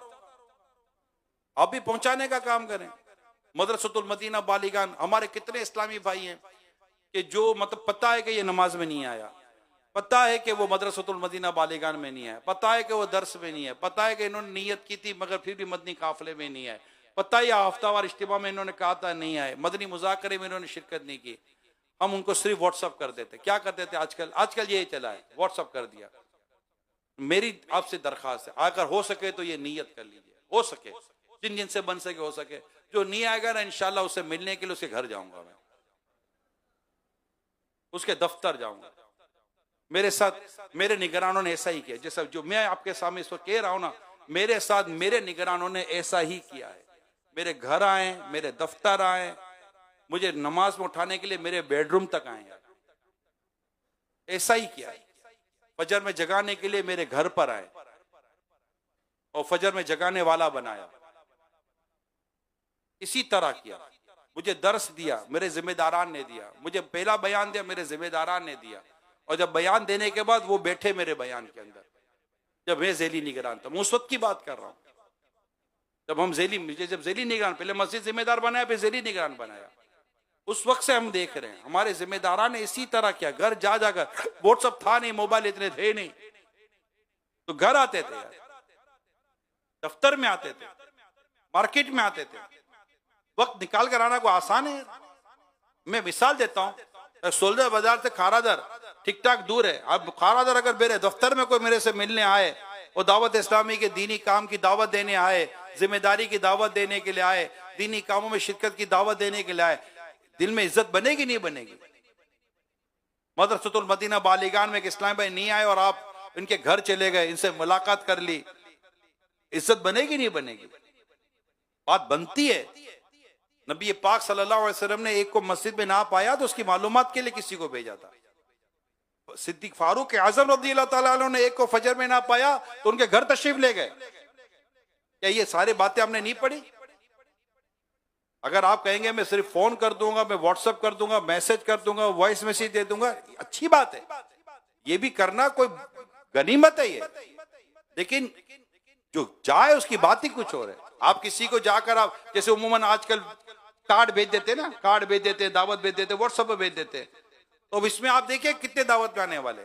आप भी पहुंचाने का काम करें। मदरसतुल मदीना बालिगान, हमारे कितने इस्लामी भाई हैं कि जो मतलब पता है कि ये नमाज में नहीं आया, पता है कि वो मदरसतुल मदीना बालिगान में नहीं है, पता है कि वो दर्स में नहीं है, पता है कि इन्होंने नियत की थी मगर फिर भी मदनी काफिले में नहीं आए, पता है हफ्तावार इज्तिमा में इन्होंने कहा था नहीं आए, मदनी मुज़ाकरे में इन्होंने शिरकत नहीं की। हम उनको सिर्फ व्हाट्सअप कर देते। क्या करते थे आजकल यही चला है, व्हाट्सअप कर दिया। मेरी आपसे दरखास्त है, अगर हो सके तो ये नियत कर लीजिए, हो सके जिन जिन से बन सके हो सके। जो नहीं आएगा ना इंशाल्लाह उससे मिलने के लिए उसके घर जाऊंगा, मैं उसके दफ्तर जाऊंगा। मेरे साथ मेरे निगरानों ने ऐसा ही किया, जैसा जो मैं आपके सामने इस वक्त कह रहा हूं ना, मेरे साथ मेरे निगरानों ने ऐसा ही किया है। मेरे घर आए, मेरे दफ्तर आए, मुझे नमाज में उठाने के लिए मेरे बेडरूम तक आए, ऐसा ही किया। फजर में जगाने के लिए मेरे घर पर आए और फजर में जगाने वाला बनाया। इसी तरह किया। मुझे दर्स दिया, मेरे जिम्मेदारान ने दिया। मुझे पहला बयान दिया, मेरे जिम्मेदारान ने दिया। और जब बयान देने के बाद वो बैठे मेरे बयान के अंदर, जब मैं ज़ेली निगरान था, मैं उस वक्त की बात कर रहा हूं जब हम जब ज़ेली निगरान, पहले मस्जिद जिम्मेदार बनाया, फिर ज़ेली निगरान बनाया। उस वक्त से हम देख रहे हैं हमारे जिम्मेदारान ने इसी तरह किया। घर जा जाकर, व्हाट्सअप था नहीं, मोबाइल इतने थे नहीं, तो घर आते थे यार, दफ्तर में आते थे, मार्केट में आते थे, वक्त निकाल कर आना कोई आसान है? मैं मिसाल देता हूं, सोलदर बाजार से खारादर ठीक ठाक दूर है। अब खारादर अगर मेरे दफ्तर में कोई मेरे से मिलने आए और दावत इस्लामी के दीनी काम की दावत देने आए, जिम्मेदारी की दावत देने के लिए आए, दीनी कामों में शिरकत की दावत देने के लिए आए, दिल में इज्जत बनेगी नहीं बनेगी? मदरसतुल मदीना बालिगान में एक इस्लामी भाई नहीं आए और आप इनके घर चले गए, इनसे मुलाकात कर ली, इज्जत बनेगी नहीं बनेगी? बात बनती है। नबी पाक सल्लल्लाहु अलैहि वसल्लम ने एक को मस्जिद में ना पाया तो उसकी मालूमात के लिए किसी को भेजा था। सिद्दीक फारूक आजम रज़ियल्लाहु ताला अन्हु ने एक को फजर में ना पाया तो उनके घर तशरीफ ले गए। क्या ये सारी बातें हमने नहीं पढ़ी? अगर आप कहेंगे मैं सिर्फ फोन कर दूंगा, मैं व्हाट्सएप कर दूंगा, मैसेज कर दूंगा, वॉइस मैसेज दे दूंगा, अच्छी बात है, ये भी करना कोई गनीमत है ये, लेकिन जो जाए उसकी बात ही कुछ और है। आप किसी को जाकर आप जैसे उमूमन आजकल कार्ड भेज देते ना, कार्ड भेज देते, दावत भेज देते, व्हाट्सएप पे भेज देते, तो अब इसमें आप देखिए कितने दावत में आने वाले।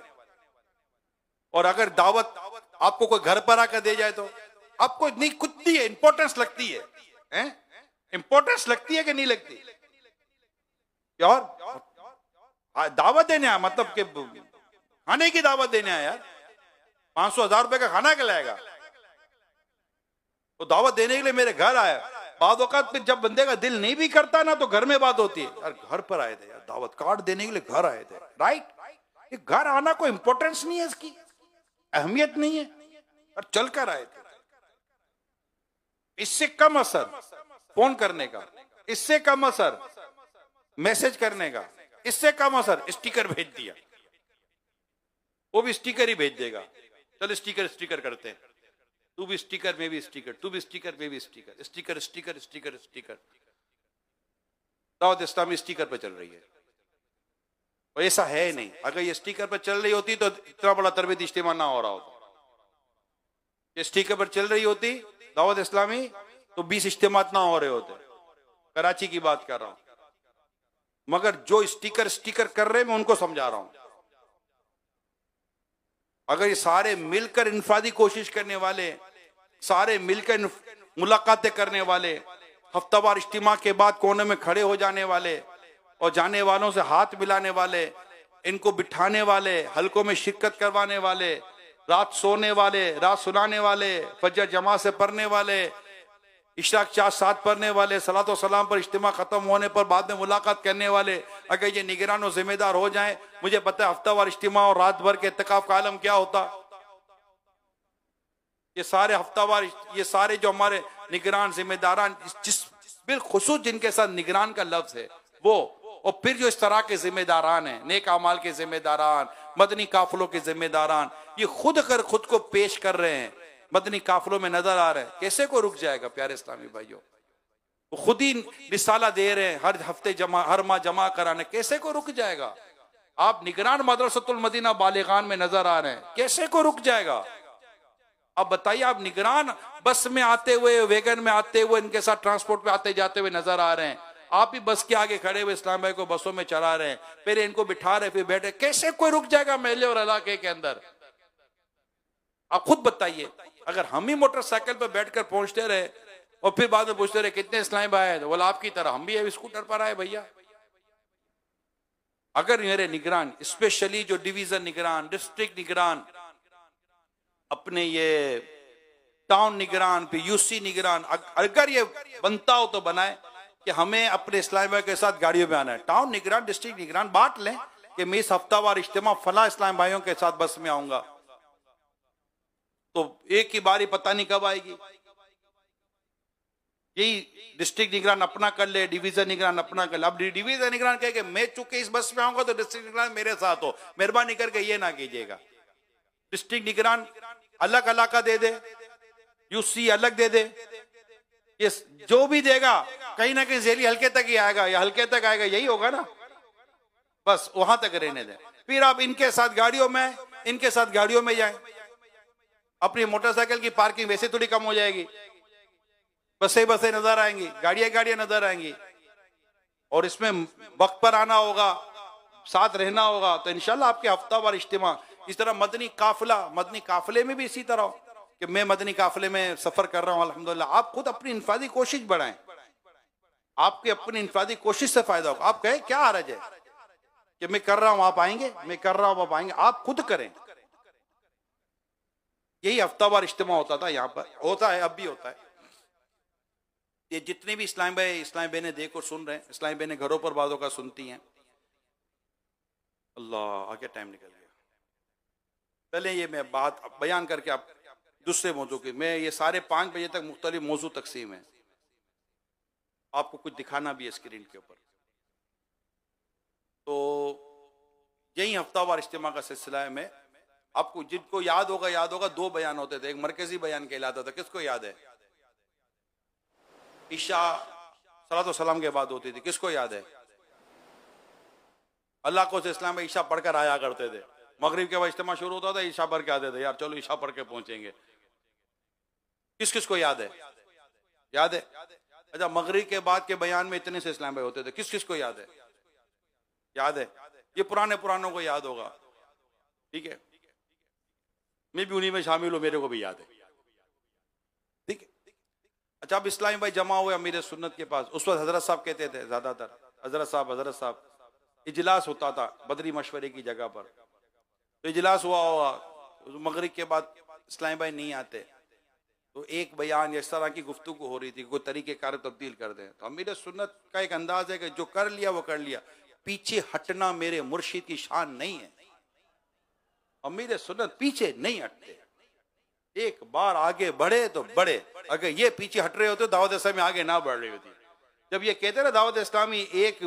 और अगर दावत आपको कोई घर पर आकर दे जाए तो आपको नहीं कुछ इंपॉर्टेंस लगती है, इंपॉर्टेंस लगती है कि नहीं लगती? और दावत देने आया मतलब कि खाने की दावत देने आया यार, 500-1000 रुपए का खाना खिलाएगा तो दावत देने के लिए मेरे घर आया। बाद औकात फिर जब बंदे का दिल नहीं भी करता ना तो घर में बात होती है, यार घर पर आए थे यार, दावत कार्ड देने के लिए घर आए थे, राइट? ये घर आना कोई इंपॉर्टेंस नहीं है, इसकी अहमियत नहीं है, और चल कर आए थे। इससे कम असर फोन करने का, इससे कम असर मैसेज करने का, इससे कम असर स्टिकर भेज दिया, वो भी स्टिकर ही भेज देगा, चल स्टिकर स्टिकर करते हैं, तू भी स्टिकर में भी स्टिकर, तू भी स्टिकर में भी sticker, sticker sticker sticker sticker. Dawat Islami sticker पर चल रही है, और ऐसा है नहीं। अगर ये स्टिकर पर चल रही होती तो इतना बड़ा तरबियत इज्तिमा ना हो रहा होता। ये स्टिकर पर चल रही होती दावत इस्लामी तो 20 इज्तिमात ना हो रहे होते। कराची की बात कर रहा हूं, मगर जो स्टिकर स्टिकर कर रहे मैं उनको समझा रहा हूं। अगर ये सारे मिलकर इनफरादी कोशिश करने वाले, सारे मिलकर मुलाकातें करने वाले, हफ्तावार इज्तिमा के बाद कोने में खड़े हो जाने वाले और जाने वालों से हाथ मिलाने वाले, इनको बिठाने वाले, हलकों में शिरकत करवाने वाले, रात सोने वाले, रात सुनाने वाले, फजर जमा से पढ़ने वाले, इशराक 4-7 पढ़ने वाले, सलात व सलाम पर इज्तिमा खत्म होने पर बाद में मुलाकात करने वाले, अगर ये निगरान और जिम्मेदार हो जाएं, मुझे पता है हफ्तावार इज्तिमा और रात भर के इत्तिकाफ का आलम क्या होता। ये सारे हफ्तावार, ये सारे जो हमारे निगरान जिम्मेदारान, जिस बिलखुसूस जिनके साथ निगरान का लफ्ज है वो, और फिर जो इस तरह के जिम्मेदारान हैं, नेक अमाल के जिम्मेदारान, मदनी काफिलों के जिम्मेदारान, ये खुद कर खुद को पेश कर रहे हैं, मदनी काफिलों में नजर आ रहे हैं। कैसे को रुक जाएगा प्यारे इस्लामी भाइयों? वो खुद ही रिसाला दे रहे हैं, हर हफ्ते जमा, हर माह जमा कराने, कैसे को रुक जाएगा? आप निगरान मदरसतुल मदीना बालिगान में नजर आ रहे हैं, कैसे को रुक जाएगा? अब बताइए, आप निगरान बस में आते हुए, वैगन में आते हुए, इनके साथ ट्रांसपोर्ट पे आते जाते हुए नजर आ रहे हैं, आप ही बस के आगे खड़े हुए इस्लाम भाई को बसों में चला रहे हैं, फिर इनको बिठा रहे, फिर बैठे, कैसे कोई रुक जाएगा मेले और इलाके के अंदर? आप खुद बताइए। अगर हम ही मोटरसाइकिल पर बैठकर पहुंचते रहे और फिर बाद में पूछते रहे कितने इस्लामी भाई है, तो बोला आपकी तरह हम भी स्कूटर पर आए भैया। अगर मेरे निगरान, स्पेशली जो डिवीजन निगरान, डिस्ट्रिक्ट निगरान, अपने ये टाउन निगरान, फिर यूसी निगरान, अगर ये बनता हो तो बनाए कि हमें अपने इस्लामी भाई के साथ गाड़ियों में आना है। टाउन निगरान, डिस्ट्रिक्ट निगरान बांट लें कि मैं इस हफ्तावार इज्तिमा फला इस्लामी भाइयों के साथ बस में आऊंगा, तो एक की बारी पता नहीं कब आएगी। यही डिस्ट्रिक्ट निगरान अपना कर ले, डिवीजन निगरान अपना कर ले। अब डिवीजन निगरान कहे कि मैं चूंकि इस बस में आऊंगा तो डिस्ट्रिक्ट निगरान मेरे साथ हो, मेहरबानी करके ये ना कीजिएगा। डिस्ट्रिक्ट निगरान अलग अलग का दे दे, यूसी अलग दे दे, ये जो भी देगा कहीं ना कहीं जेली हल्के तक ही आएगा, या हल्के तक आएगा, यही होगा ना, बस वहां तक रहने दें। फिर आप इनके साथ गाड़ियों में, इनके साथ गाड़ियों में जाएं, अपनी मोटरसाइकिल की पार्किंग वैसे थोड़ी कम हो जाएगी, बसें बसें नजर आएंगी, गाड़ियां गाड़ियां नजर आएंगी, और इसमें वक्त पर आना होगा, साथ रहना होगा, तो इंशाल्लाह आपके हफ्तावार इज्तिमा। इस तरह मदनी काफिला, मदनी काफिले में भी इसी तरह कि कि मैं मदनी काफिले में सफर कर रहा हूं अल्हम्दुलिल्लाह, आप खुद अपनी इंफरादी कोशिश बढ़ाएं, आपके अपनी इंफरादी कोशिश से फायदा होगा। आप कहें क्या हर्ज है कि मैं कर रहा हूं आप आएंगे, मैं कर रहा हूं आप आएंगे, आप खुद करें। यही हफ्तावार इज्तिमा होता था, यहां पर होता है, अब भी होता है। ये जितने भी इस्लाम बहनें देखो सुन रहे हैं, इस्लाम बहनें घरों पर बातों का सुनती हैं। अल्लाह आगे टाइम निकल गया। पहले ये मैं बात बयान करके आप दूसरे मौजू की, मैं ये सारे 5 बजे तक मुख्तलिफ मौजू तकसीम है, आपको कुछ दिखाना भी है स्क्रीन के ऊपर। तो यही हफ्तावार इज्तिमा का सिलसिला है। मैं आपको जिनको याद होगा 2 बयान होते थे, एक मरकजी बयान कहलाता था, किसको याद है? ईशा सलातो सलाम के बाद होती थी, किसको याद है? अल्लाह को इस्लाम में ईशा पढ़कर आया करते थे, मगरिब के बाद इज्तिमा शुरू होता था, ईशा पढ़ के आते थे, यार चलो ईशा पढ़ के पहुंचेंगे। किस किस को याद है? याद है? अच्छा, मगरिब के बाद के बयान में इतने से इस्लाम भाई होते थे, किस किस को याद है? याद है? ये पुरानों को याद होगा, ठीक है, मैं भी उन्हीं में शामिल हूं, मेरे को भी याद है, ठीक है। अच्छा, अब इस्लामी भाई जमा हुए अमीर सुन्नत के पास, उस वक्त हजरत साहब कहते थे, ज्यादातर हजरत साहब इजलास होता था बदरी मशवरे की जगह पर। तो इजलास हुआ होगा, मगरिब के बाद इस्लामी भाई नहीं आते, तो एक बयान इस तरह की गुफ्तगू हो रही थी, कोई तरीके कार तब्दील कर दें। तो अमीर सुन्नत का एक अंदाज है कि जो कर लिया वो कर लिया, पीछे हटना मेरे मुर्शिद की शान नहीं है। अमीर सुन्नत पीछे नहीं हटते, एक बार आगे बढ़े तो बढ़े। अगर ये पीछे हट रहे होते दावत इस्लामी आगे ना बढ़ रही होती। जब ये कहते ना दावत इस्लामी एक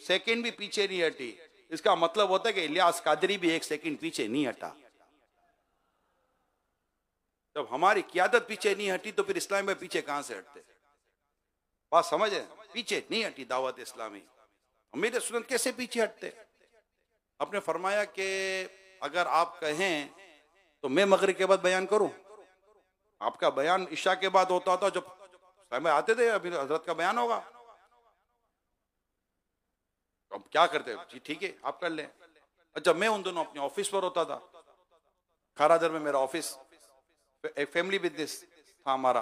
सेकंड भी पीछे नहीं हटी, इसका मतलब होता है कि इलियास कादरी भी एक सेकंड पीछे नहीं हटा। जब हमारी क़ियादत पीछे नहीं हटी तो फिर इस्लाम में पीछे कहां से हटते? बात समझ है? पीछे नहीं हटी दावत इस्लामी। अमीर सुन्नत कैसे पीछे हटते? आपने फरमाया कि अगर आप कहें तो मैं मगरिब के बाद बयान करूं। आपका बयान इशा के बाद होता था, जब समय आते थे अभी हजरत का बयान होगा, अब क्या करते? जी ठीक है, आप कर लें। जब मैं उन दोनों अपने ऑफिस पर होता था, खारादर में मेरा ऑफिस, एक फैमिली बिजनेस था हमारा,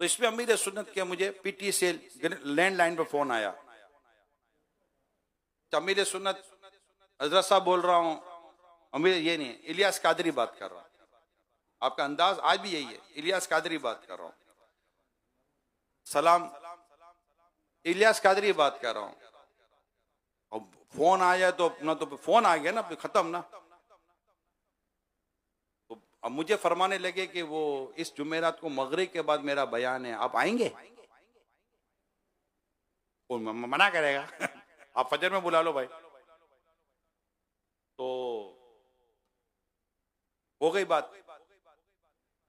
तो इसमें अमीर सुन्नत के मुझे पीटी से लैंडलाइन पर फोन आया। अमीर सुन्नत हजरत साहब बोल रहा हूं, अमीर ये नहीं, इलियास कादरी बात कर रहा हूं। आपका अंदाज आज भी यही है, इलियास कादरी बात कर रहा हूं। सलाम, इलियास कादरी बात कर रहा हूं। अब फोन आया तो अपना तो फोन आ गया ना, खत्म ना। तो अब मुझे फरमाने लगे कि वो इस जुमेरात को मगरिब के बाद मेरा बयान है, आप आएंगे? कौन मना करेगा? आप फजर में बुला लो भाई। तो हो गई बात।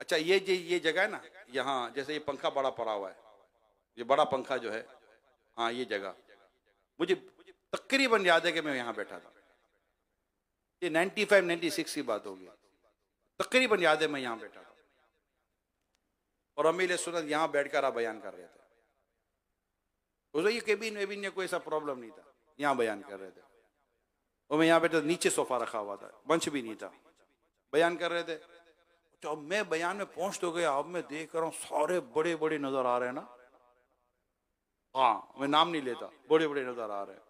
अच्छा, ये जगह है ना, यहाँ जैसे ये पंखा बड़ा पड़ा हुआ है, ये बड़ा पंखा जो है, हाँ ये जगह मुझे तकरीबन याद है कि मैं यहाँ बैठा था। ये 95-96 की बात होगी, तकरीबन याद है मैं यहाँ बैठा था और अमीर सुन्नत यहाँ बैठकर आप बयान कर रहे थे। उस ये केबिन वेबिन में कोई ऐसा प्रॉब्लम नहीं था, यहाँ बयान कर रहे थे और मैं यहाँ बैठा, नीचे सोफा रखा हुआ था, मंच भी नहीं था, बयान कर रहे थे। तो अब मैं बयान में पहुंच तो गया, अब मैं देख रहा हूँ सारे बड़े बड़े नजर आ रहे हैं ना, हाँ मैं नाम नहीं लेता, बड़े बड़े नजर आ रहे हैं।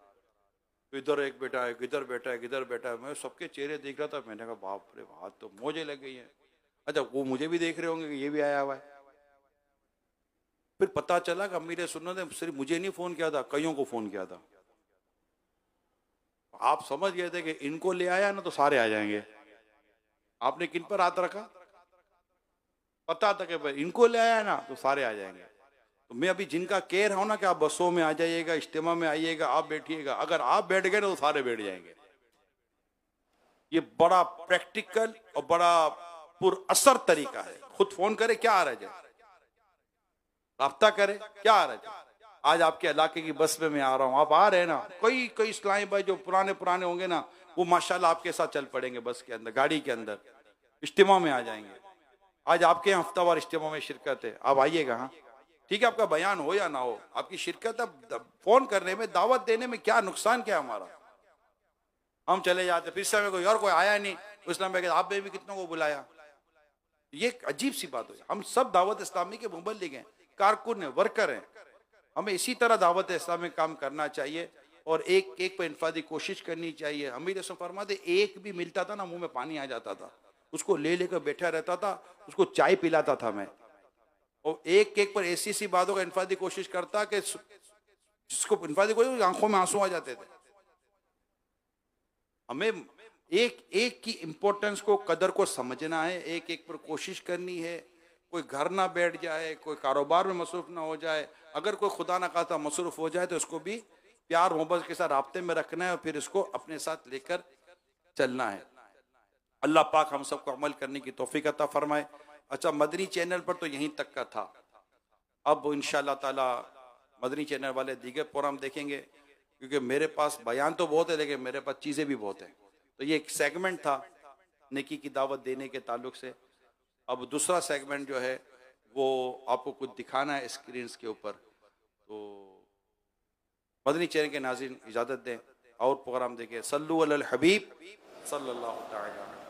इधर एक बेटा है, किधर बैठा है, किधर बैठा है, मैं सबके चेहरे देख रहा था। मैंने कहा बाप रे, हाथ तो मोजे लग गई है। अच्छा, वो मुझे भी देख रहे होंगे कि ये भी आया हुआ है। फिर पता चला कि अमीर सुन्नत ने सिर्फ मुझे नहीं फोन किया था, कईयों को फोन किया था। आप समझ गए थे कि इनको ले आया ना तो सारे आ जाएंगे। आपने किन पर हाथ रखा? पता था कि भाई इनको ले आया ना तो सारे आ जाएंगे। तो मैं अभी जिनका केयर हूं ना कि आप बसों में आ जाइएगा, इज्तिमा में आइएगा, आप बैठिएगा, अगर आप बैठ गए ना तो सारे बैठ जाएंगे। ये बड़ा प्रैक्टिकल और बड़ा पुर असर तरीका है। खुद फोन करे, क्या आ रहा है, राब्ता करे, क्या आ रहा है। आज आपके इलाके की बस में मैं आ रहा हूं, आप आ रहे हैं ना, कई इस्लामी भाई जो पुराने होंगे ना, वो माशाल्लाह आपके साथ चल पड़ेंगे, बस के अंदर, गाड़ी के अंदर, इज्तिमा में आ जाएंगे। आज आपके यहाँ हफ्तावार इज्तिमा में शिरकत है, आप आइएगा। हाँ ठीक है, आपका बयान हो या ना हो, आपकी शिरकत। अब फोन करने में, दावत देने में क्या नुकसान, क्या हमारा? हम चले जाते, फिर समय कोई और कोई आया नहीं, इस्लाम भाई आप भी कितनों को बुलाया, ये एक अजीब सी बात है। हम सब दावत इस्लामी के मुबल्लिग हैं, कारकुन हैं, वर्कर हैं। हमें इसी तरह दावत इस्लामी में काम करना चाहिए और एक एक पर इनफादी कोशिश करनी चाहिए। हमीद रसूल फरमाते, एक भी मिलता था ना मुंह में पानी आ जाता था, उसको ले लेकर बैठा रहता था, उसको चाय पिलाता था मैं। और एक एक पर ऐसी सी बातों का इनफादी कोशिश करता कि जिसको इनफादी कोशिश आंखों में आंसू आ जाते थे। हमें एक एक की इंपॉर्टेंस को, कदर को समझना है, एक एक पर कोशिश करनी है। कोई घर ना बैठ जाए, कोई कारोबार में मसरूफ ना हो जाए। अगर कोई खुदा ना खास्ता मसरूफ हो जाए तो उसको भी प्यार मोहब्बत के साथ राब्ते में रखना है और फिर इसको अपने साथ लेकर चलना है। अल्लाह पाक हम सबको अमल करने की तौफीक अता फरमाए। अच्छा, मदनी चैनल पर तो यहीं तक का था। अब इंशाअल्लाह ताला मदनी चैनल वाले दीगर प्रोग्राम देखेंगे, क्योंकि मेरे पास बयान तो बहुत है लेकिन मेरे पास चीज़ें भी बहुत हैं। तो ये एक सेगमेंट था नेकी की दावत देने के ताल्लुक से। अब दूसरा सेगमेंट जो है वो आपको कुछ दिखाना है स्क्रीन के ऊपर। तो मदनी चैनल के नाज़रीन इजाज़त दें और प्रोग्राम देखें। सल्लु अलल हबीब सल्लल्लाहु अलैहि वसल्लम।